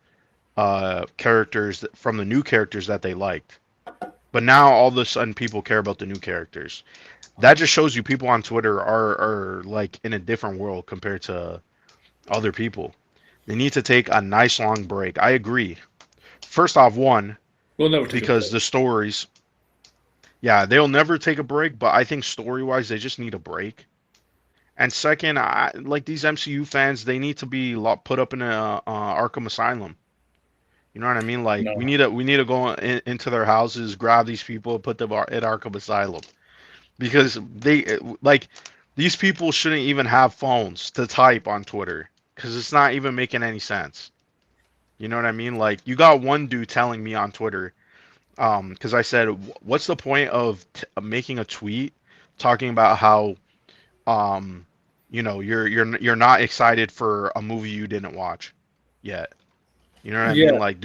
characters from the new characters that they liked. But now all of a sudden people care about the new characters. That just shows you people on Twitter are like in a different world compared to other people. They need to take a nice long break. I agree. First off, one, We'll never take a because break. the stories, yeah, they'll never take a break, but I think story wise, they just need a break. And second, like these MCU fans, they need to be put up in a Arkham Asylum. You know what I mean? Like No. we need to go into their houses, grab these people, put them at Arkham Asylum because like these people shouldn't even have phones to type on Twitter because it's not even making any sense. You know what I mean? Like you got one dude telling me on Twitter, because I said, what's the point of making a tweet talking about how, um, you're not excited for a movie you didn't watch yet. You know what I Yeah. mean? Like,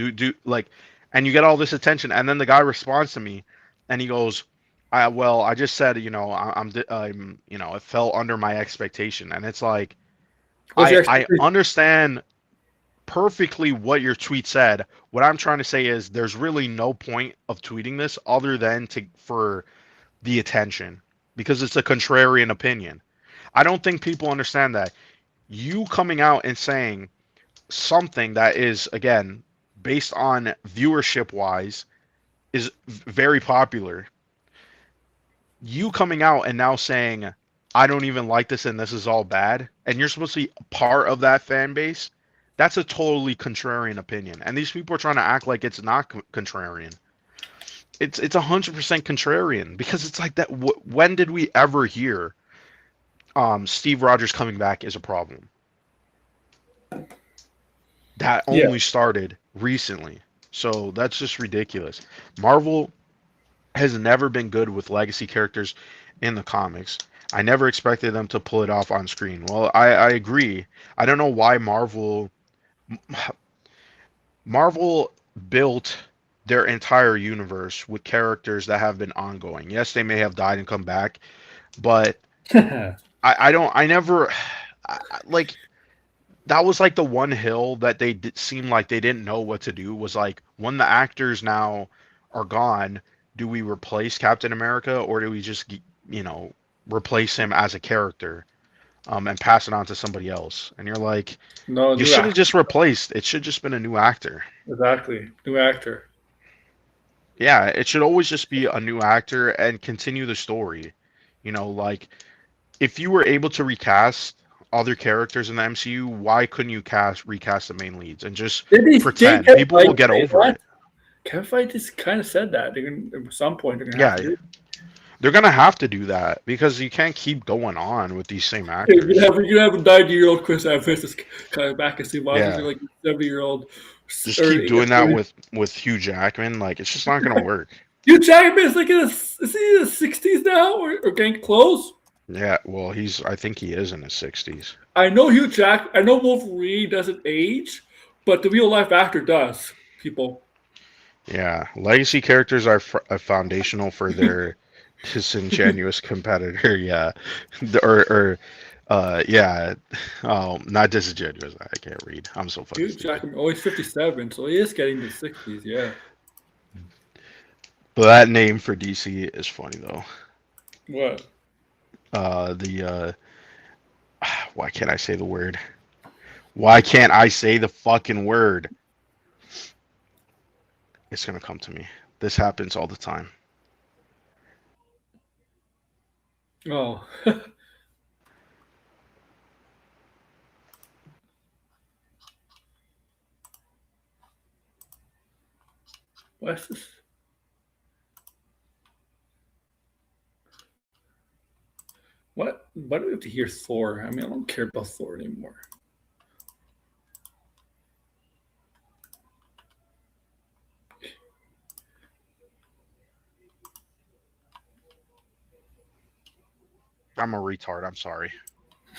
like, and you get all this attention, and then the guy responds to me, and he goes, I just said, it fell under my expectation." And it's like, What's your I expectation? understand perfectly what your tweet said. What I'm trying to say is there's really no point of tweeting this other than for the attention, because it's a contrarian opinion. I don't think people understand that. You coming out and saying something that is, again, based on viewership wise, is very popular. You coming out and now saying, "I don't even like this and this is all bad," and you're supposed to be part of that fan base, that's a totally contrarian opinion. And these people are trying to act like it's not contrarian. It's 100% contrarian, because it's like that. When did we ever hear Steve Rogers coming back is a problem? That Yeah. only started recently. So that's just ridiculous. Marvel has never been good with legacy characters in the comics. I never expected them to pull it off on screen. Well, I agree. I don't know why Marvel built their entire universe with characters that have been ongoing. Yes, they may have died and come back, but I don't. I never like that was like the one hill that they seemed like they didn't know what to do, was like, when the actors now are gone, do we replace Captain America, or do we just replace him as a character and pass it on to somebody else? And you're like, No, you new should have actor. just replaced. It should just been a new actor. Exactly. New actor. Yeah, it should always just be a new actor and continue the story. Like, if you were able to recast other characters in the MCU, why couldn't you recast the main leads and just pretend? Kevin People will get Feige over that? it. Kevin Feige just kind of said that. They're gonna, at some point, they're going to Yeah, have to. they're gonna have to do that, because you can't keep going on with these same You're actors. gonna have a 90-year-old Chris Evans just coming back and see Rogers. Yeah. Like 70-year-old. Just keep doing that with Hugh Jackman. Like, it's just not gonna work. Hugh Jackman is like is he in his 60s now, or getting close? Yeah, well, I think he is in his 60s. I know I know Wolverine doesn't age, but the real life actor does. People. Yeah, legacy characters are foundational for their disingenuous competitor. Yeah, yeah. Oh, not disingenuous. I can't read. I'm so fucking Hugh stupid. Jackman, oh, he's 57, so he is getting to 60s. Yeah. But that name for DC is funny though. What? Why can't I say the word? Why can't I say the fucking word? It's gonna come to me. This happens all the time. Oh. What's this? What? Why do we have to hear Thor? I mean, I don't care about Thor anymore. I'm a retard. I'm sorry.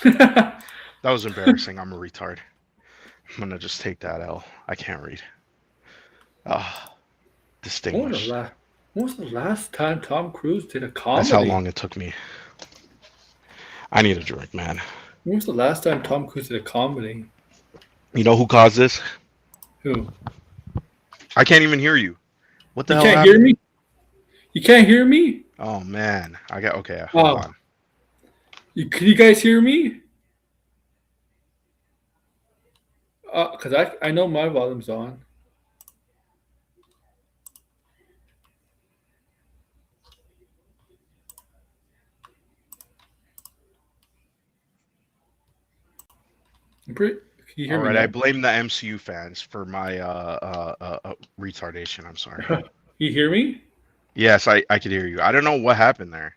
That was embarrassing. I'm a retard. I'm gonna just take that L. I can't read. Ah, distinguished. When was the last time Tom Cruise did a comedy? That's how long it took me. I need a drink, man. When was the last time Tom Cruise did a comedy? You know who caused this? Who? I can't even hear you. What the You hell can't happened? hear me? You can't hear me? Oh man, okay. Hold Oh. on. Can you guys hear me? Because I know my volume's on. Can you hear All me right, now? I blame the MCU fans for my retardation. I'm sorry. You hear me? Yes, I could hear you. I don't know what happened there.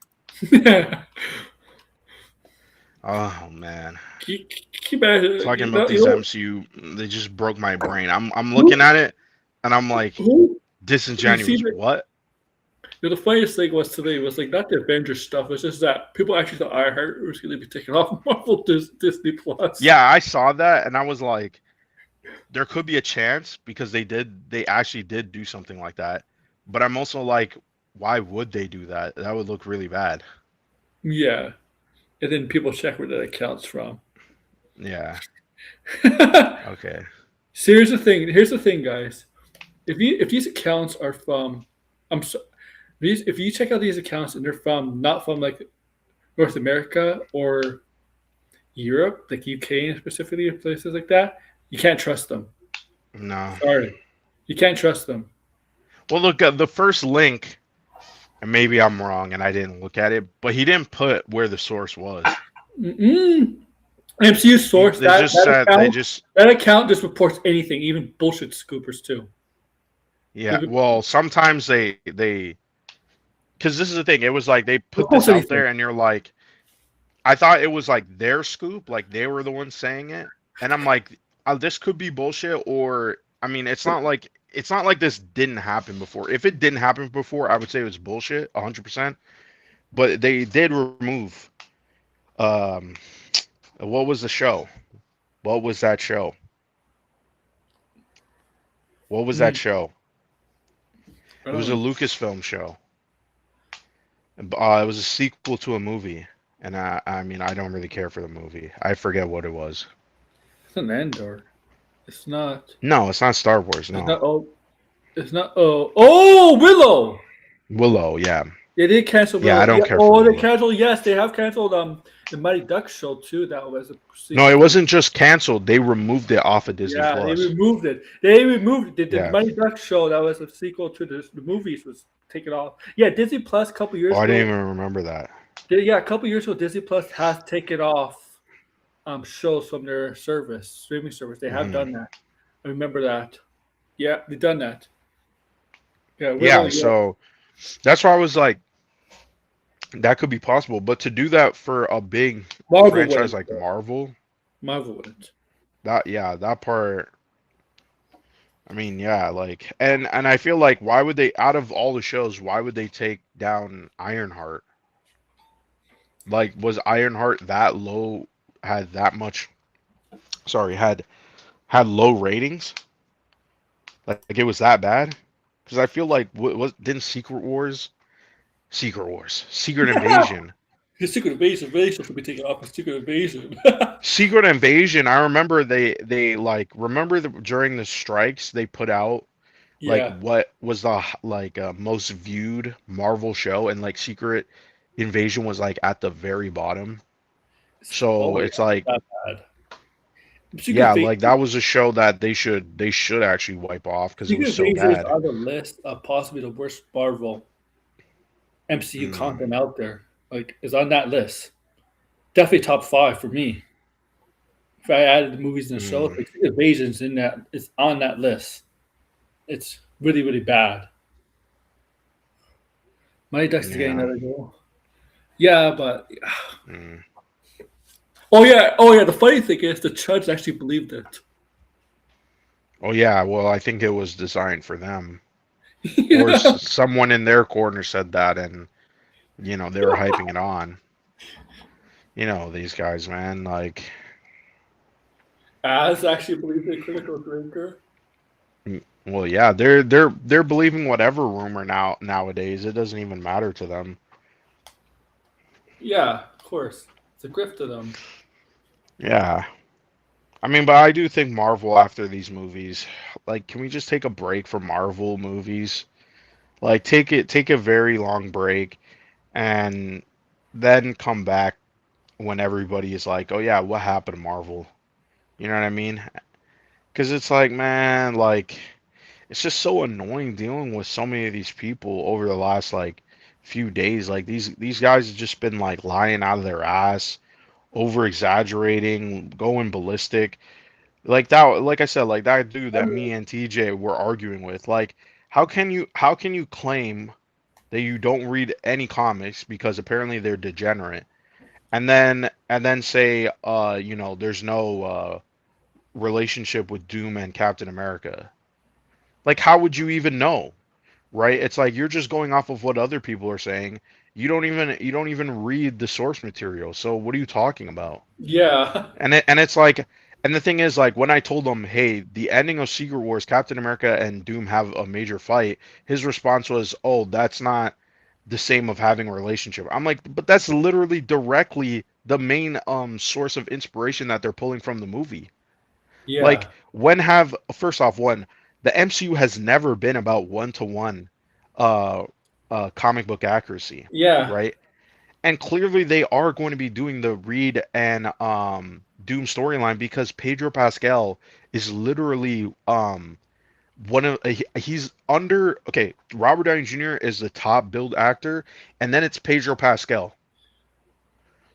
Oh man, Keep talking about these MCU, they just broke my brain. I'm looking at it, and I'm like, Who? disingenuous. What? The funniest thing was today was like not the Avengers stuff. It's just that people actually thought iHeart was going to be taken off Marvel Disney Plus. Yeah, I saw that, and I was like, there could be a chance because they actually did do something like that. But I'm also like, why would they do that? That would look really bad. Yeah, and then people check where that account's from. Yeah. Okay. So here's the thing. Here's the thing, guys. If these accounts are from, I'm so, if you check out these accounts and they're from not from like North America or Europe, like UK specifically, or places like that, you can't trust them. No. Sorry, you can't trust them. Well, look, the first link, and maybe I'm wrong and I didn't look at it, but he didn't put where the source was. Mm-mm. MCU source They just said they just that account just reports anything, even bullshit scoopers too. yeah. Well, sometimes they because this is the thing. It was like they put Reports this out anything. there, and you're like, I thought it was like their scoop, like they were the ones saying it, and I'm like, this could be bullshit, or I mean, it's not like this didn't happen before. If it didn't happen before, I would say it was bullshit, 100%. But they did remove. Um, what was the show? What was that show? What was that Mm, show? I It was don't a know. Lucasfilm show. It was a sequel to a movie, and I mean, I don't really care for the movie. I forget what it was. It's an Andor. It's not. No, it's not Star Wars. It's No, not. Oh, it's not. Oh, Willow. Willow. Yeah, They did cancel yeah, I Willow. don't Yeah. care for Oh, they Willow. canceled. Yes, they have canceled. The Mighty Duck show too. That was a No, sequel it to. wasn't just canceled. They removed it off of Disney Yeah, they Plus. removed it. They removed it. The Yeah. Mighty Duck show that was a sequel to the movies was taken off. Yeah, Disney Plus a couple Oh, years I didn't ago. even remember that. Yeah, a couple years ago, Disney Plus has taken off shows from their service, streaming service. They have Hmm. done that. I remember that. Yeah, they've done that. Yeah, Willow. Yeah, Yeah, so that's why I was like, that could be possible. But to do that for a big Marvel franchise wouldn't. like Marvel, Marvel wouldn't. that part. I mean, yeah, like, and I feel like why would they, out of all the shows, why would they take down Ironheart? Like, was Ironheart that low? Had that much? Sorry, had low ratings? Like it was that bad? Because I feel like what didn't Secret Invasion, The Secret Invasion should be taken off. The Secret Invasion. Secret Invasion. I remember they like remember during the strikes they put out like Yeah. what was the like most viewed Marvel show, and like Secret Invasion was like at the very bottom. So Oh yeah, it's like, that bad. Secret yeah, Invasion. like that was a show that they should actually wipe off because it Secret was so Invasion is bad. on the list of possibly the worst Marvel MCU Mm, content out there. Like, is on that list. Definitely top five for me. If I added the movies and the shows, mm, like Secret Invasion's in that. It's on that list. It's really really bad. Mighty Ducks is getting yeah. another goal. Yeah, but Mm. oh yeah. The funny thing is, the judge actually believed it. Oh yeah, well I think it was designed for them, or Yeah. someone in their corner said that, and they were hyping it on. These guys, man, like, As actually believed in critical drinker. well, yeah, they're believing whatever rumor nowadays. It doesn't even matter to them. Yeah, of course. It's a grift to them. Yeah. I mean, but I do think Marvel after these movies, like, can we just take a break from Marvel movies? Like, take a very long break, and then come back when everybody is like, "Oh yeah, what happened to Marvel?" You know what I mean? Because it's like, man, like, it's just so annoying dealing with so many of these people over the last like few days. Like these guys have just been like lying out of their ass, over exaggerating, going ballistic. Like that, like I said, like that dude I that mean, me and TJ were arguing with. Like, how can you claim that you don't read any comics because apparently they're degenerate, and then say there's no relationship with Doom and Captain America? Like, how would you even know? Right? It's like you're just going off of what other people are saying. You don't even read the source material. So what are you talking about? yeah. And it's like, And the thing is, like, when I told him, hey, the ending of Secret Wars, Captain America and Doom have a major fight, his response was, oh, that's not the same of having a relationship. I'm like, but that's literally directly the main source of inspiration that they're pulling from the movie. Like, Yeah. when have first off, one, the MCU has never been about one-to-one uh comic book accuracy, Yeah. right? And clearly they are going to be doing the Reed and Doom storyline because Pedro Pascal is literally one of he's under okay, Robert Downey Jr. is the top billed actor, and then it's Pedro Pascal.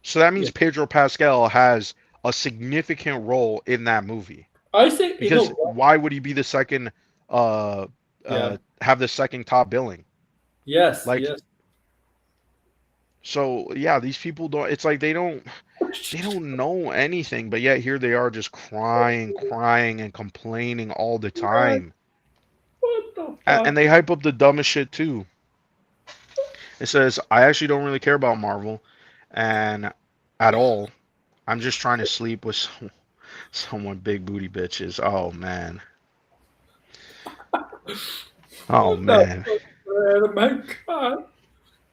So that Yeah. means Pedro Pascal has a significant role in that movie. I think you know Because what? why would he be the second Yeah. have the second top billing? Yes. Like Yes. so yeah, these people don't it's like they don't know anything, but yet here they are just crying and complaining all the What time. the And fuck? they hype up the dumbest shit too. It says, I actually don't really care about Marvel and at all. I'm just trying to sleep with someone big booty bitches. Oh man. Oh What the man. fuck, man? Oh my God.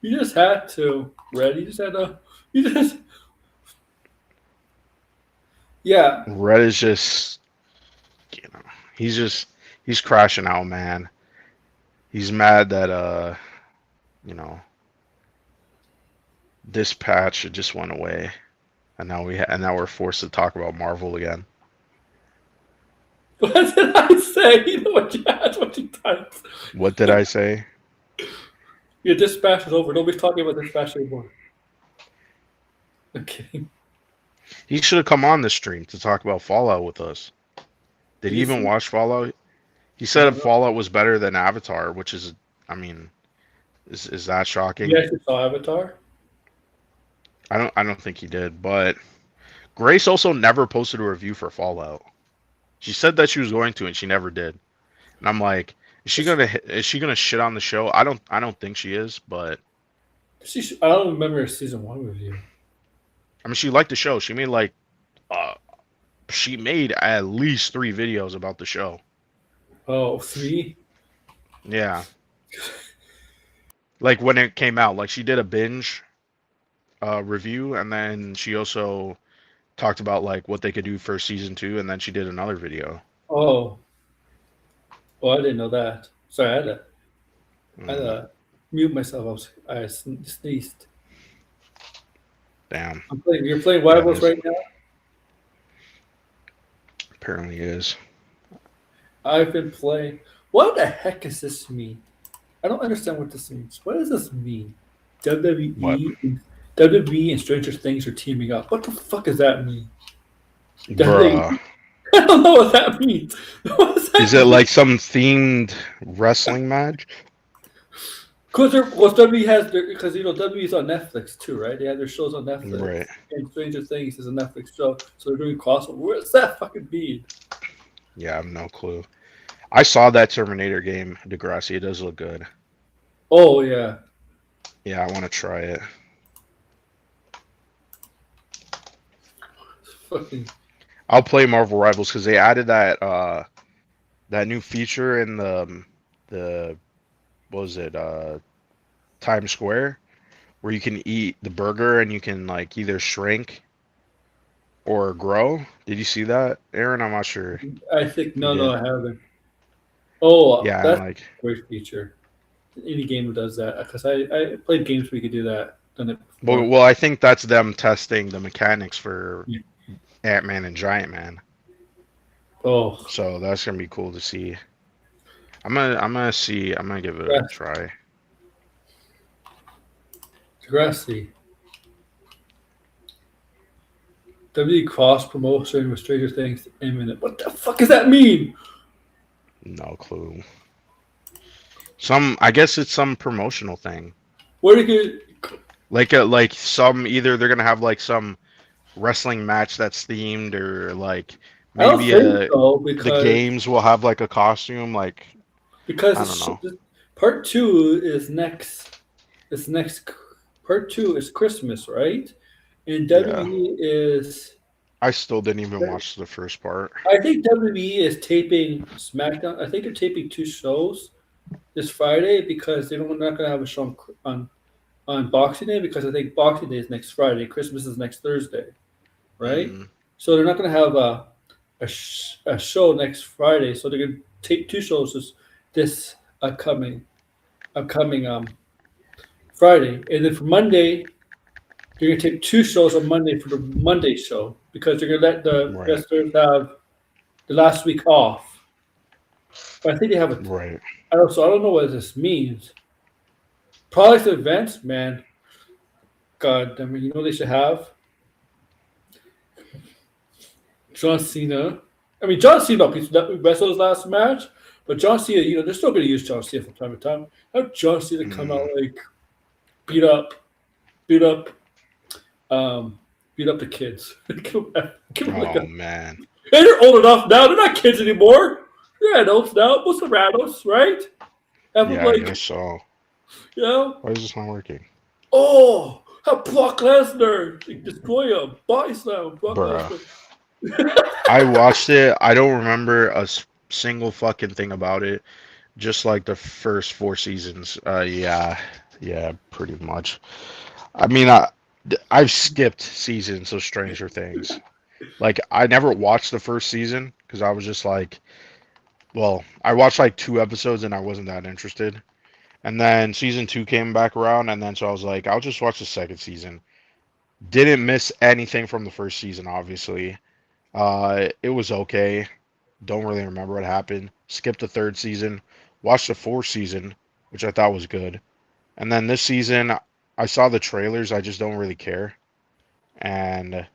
You just had to, Red. You just had to. You just. Yeah. Red is just you know, he's crashing out, man. He's mad that you know, this patch just went away, and now we're forced to talk about Marvel again. What did I say? You know what you had? What you typed? What did I say? Your dispatch is over. Nobody's talking about dispatch anymore. Okay. He should have come on the stream to talk about Fallout with us. Did he even Easy. watch Fallout? He I said don't know. Fallout was better than Avatar, which is, I mean, is that shocking? You actually saw Avatar? I don't think he did, but Grace also never posted a review for Fallout. She said that she was going to, and she never did. And I'm like, is she gonna shit on the show? I don't think she is, but I don't remember a season one review. I mean, she liked the show. Uh, she made at least 3 videos about the show. Oh, three? Yeah, like when it came out, like she did a binge review, and then she also talked about like what they could do for season 2, and then she did another video. Oh. Oh, I didn't know that. Sorry, I had Mm, to mute myself. I sneezed. damn, You're playing yeah, it Rivals is. right now? Apparently is. I've been playing. What the heck does this mean? I don't understand what this means. What does this mean? What, WWE and Stranger Things are teaming up. What the fuck does that mean? bruh? I don't know what that means. What does Is that it mean? like some themed wrestling match? Because WWE has because WWE is on Netflix too, right? They have their shows on Netflix, Right. and Stranger Things is a Netflix show, so they're doing crossover. What does that fucking mean? Yeah, I have no clue. I saw that Terminator game, Degrassi. It does look good. Oh yeah, Yeah, I want to try it. fucking I'll play Marvel Rivals because they added that new feature in the what was it Times Square where you can eat the burger and you can like either shrink or grow. Did you see that, Aaron? I'm not sure if I think you no, did. I haven't. Oh, Yeah, and that's like, a great feature. Any game does that because I played games where you could do that. Done it before. well, I think that's them testing the mechanics for Yeah. Ant-Man and Giant Man. Oh, So that's gonna be cool to see. I'm gonna see. I'm gonna give it a yeah, try. Degrassi. WWE cross promotion with Stranger Things imminent. What the fuck does that mean? No clue. I guess it's some promotional thing. Where do you Like some either they're gonna have like some wrestling match that's themed or like I don't maybe think so the games will have like a costume like because I don't know. part two is next. It's next. Part two is Christmas, right? And Yeah. WWE is I still didn't even watch the first part. I think WWE is taping SmackDown. I think they're taping 2 shows this Friday because they're not going to have a show on Boxing Day because I think Boxing Day is next Friday. Christmas is next Thursday, right? Mm, So they're not going to have a show next Friday. So they're going to tape 2 shows this upcoming Friday, and then for Monday they're going to tape 2 shows on Monday for the Monday show because they're going to let the right, wrestlers have the last week off. But I think they have a. right. I don't know what this means. Products and events, man. God, I mean, you know what they should have John Cena. I mean, John Cena wrestled his last match, but John Cena, they're still going to use John Cena from time to time. Have John Cena come out Mm, like beat up, beat up, beat up the kids. Give 'em like oh a, man. hey, they're old enough now. They're not kids anymore. They're adults now. Most of adults, right? Have them Yeah, I like, guess so. you know, Why is this not working? oh, have Brock Lesnar like, destroy him, body slam, Brock Bruh. Lesnar. I watched it. I don't remember a single fucking thing about it. Just like the first 4 seasons. Yeah, yeah, pretty much. I mean, I've skipped seasons of Stranger Things. Like, I never watched the first season because I was just like, well, I watched like 2 episodes and I wasn't that interested. And then season 2 came back around, and then so I was like, I'll just watch the second season. Didn't miss anything from the first season, obviously. It was okay. Don't really remember what happened. Skipped the third season. Watched the fourth season, which I thought was good. And then this season, I saw the trailers. I just don't really care. And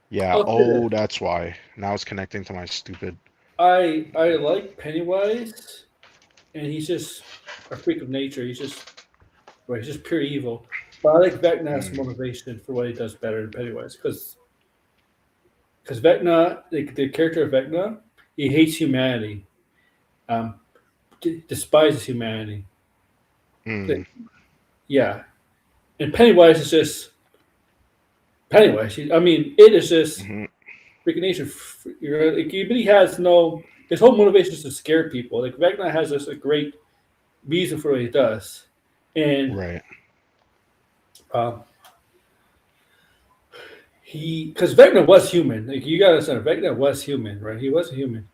yeah, I'll say oh, this. that's why. Now it's connecting to my stupid. I like Pennywise, and he's just a freak of nature. He's just pure evil. But I like Vecna's Mm, motivation for what he does better than Pennywise because Vecna, the character of Vecna, he hates humanity, um, despises humanity. mm, Yeah, and Pennywise is just Pennywise. I mean, it is just hmm. freaking nature. But he has no. His whole motivation is to scare people. Like Vecna has just a great reason for what he does, and Right. um, he because Vecna was human. Like you gotta understand, Vecna was human, right? He was a human.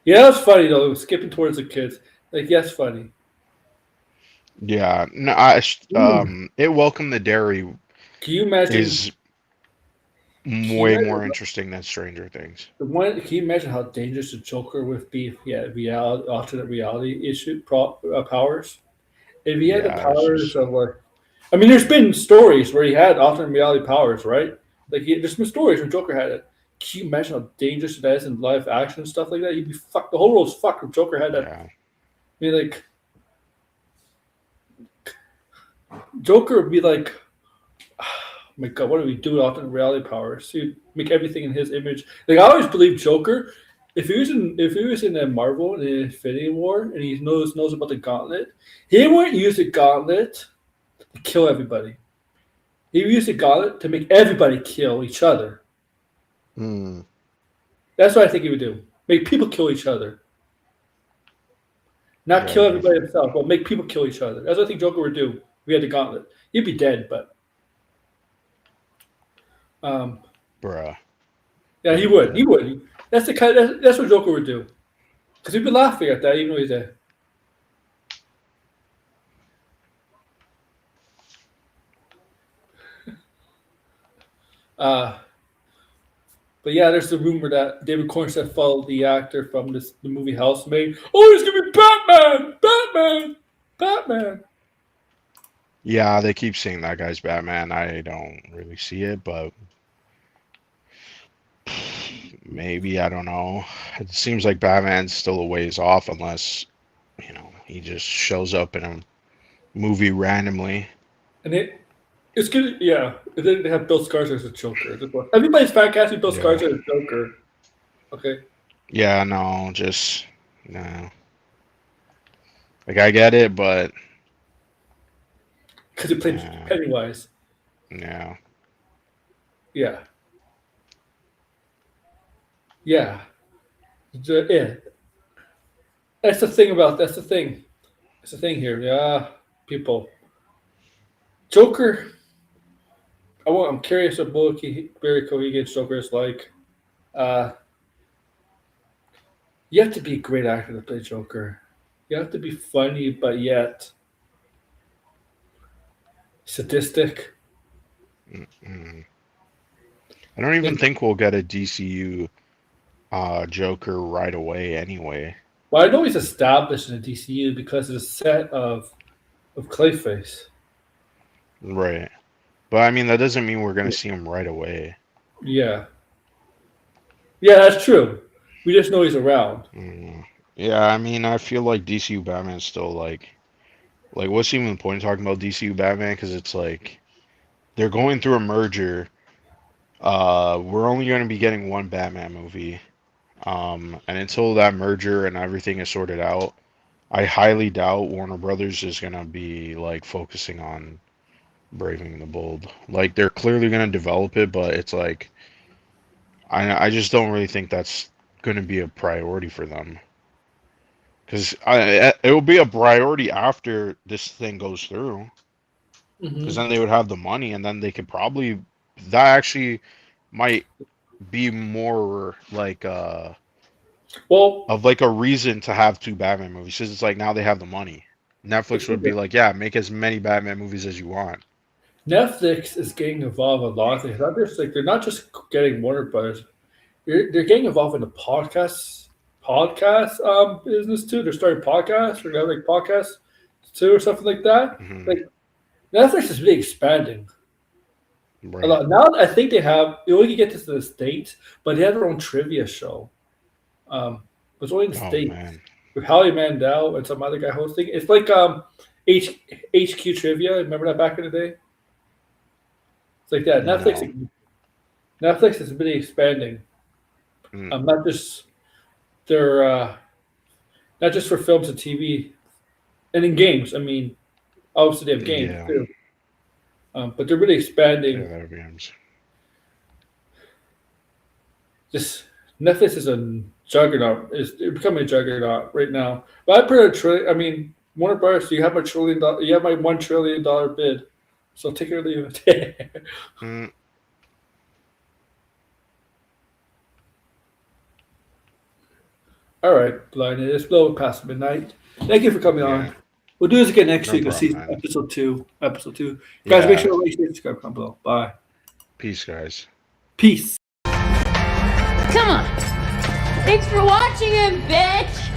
Yeah, that's funny though. Skipping towards the kids, like yes, funny. Yeah. No, Ooh. it Welcome to Dairy Can you imagine? is Can you way imagine more interesting than Stranger Things. the one? Can you imagine how dangerous the Joker would be if he had reality, alternate reality powers? If he had the Yeah, it's powers just of like, I mean, there's been stories where he had alternate reality powers, right? There's been stories where Joker had it. Can you imagine how dangerous that is in live action and stuff like that? You'd be fucked. The whole world's fucked if Joker had that. yeah. I mean, like Joker would be like, oh my God, what do we do with alternate reality powers? He'd make everything in his image. Like I always believe Joker. If he was in a Marvel in the Infinity War and he knows about the Gauntlet, he wouldn't use the Gauntlet to kill everybody. He used the Gauntlet to make everybody kill each other. Hmm. That's what I think he would do. Make people kill each other. Not Yeah, kill everybody definitely. himself, but make people kill each other. That's what I think Joker would do. If we had the Gauntlet. He'd be dead, but um, Bruh. yeah, he would. He would. That's the kind. That's what Joker would do. Because we've been laughing at that, even though he's dead. Uh, but yeah, there's the rumor that David Cornsett followed the actor from the movie Housemaid. Oh, he's gonna be Batman, Batman, Batman. Yeah, they keep saying that guy's Batman. I don't really see it, but maybe, I don't know. It seems like Batman's still a ways off unless, he just shows up in a movie randomly. And it's good. Yeah, and then they have Bill Skarsgård as a Joker. Everybody's fat casting Bill Yeah. Skarsgård as Joker. Okay, Yeah, no, just no. Like, I get it, but because he played uh, Pennywise. yeah. Yeah. Yeah. Yeah. That's the thing about that's the thing. That's the thing here. Yeah, people. Joker. I'm curious what Barry Cohen's Joker is like. Uh, you have to be a great actor to play Joker. You have to be funny, but yet sadistic. Mm. I don't even think we'll get a DCU Joker right away anyway. Well, I know he's established in the DCU because of the set of Clayface. Right. But I mean, that doesn't mean we're going to see him right away. Yeah. Yeah, that's true. We just know he's around. Yeah, I mean, I feel like DCU Batman's still like what's even the point of talking about DCU Batman? Because it's like they're going through a merger. We're only going to be getting one Batman movie. And until that merger and everything is sorted out, I highly doubt Warner Brothers is going to be like focusing on Braving the Bold. Like they're clearly going to develop it, but it's like I just don't really think that's going to be a priority for them. Because it will be a priority after this thing goes through. Because then they would have the money, and then they could probably that actually might be more like Well, of like a reason to have two Batman movies. Because it's like now they have the money. Netflix would be like, yeah, make as many Batman movies as you want. Netflix is getting involved in a lot of things. Not just like they're not just getting Warner Brothers. They're getting involved in the podcast business too. They're starting podcasts or like podcasts too or something like that. Mm-hmm. Like Netflix is really expanding. Right. A lot. Now I think they only get this in the States, but they have their own trivia show. It's only in the States Man. with Howie Mandel and some other guy hosting. It's like HQ Trivia. Remember that back in the day? It's like that. No. Netflix is really expanding. Not just they're not just for films and TV, and in games. I mean, obviously they have games too, but they're really expanding. Yeah, that games. Just Netflix is a juggernaut. They're becoming a juggernaut right now. But I put a trillion. I mean, Warner Brothers, you have my $1 trillion. You have my $1 trillion bid. So take it or leave it. All right, Blinded. It's a little past midnight. Thank you for coming on. We'll do this again next week with season episode 2. Guys, make sure to like, share, subscribe, comment below. Bye. Peace, guys. Peace. Come on. Thanks for watching him, bitch.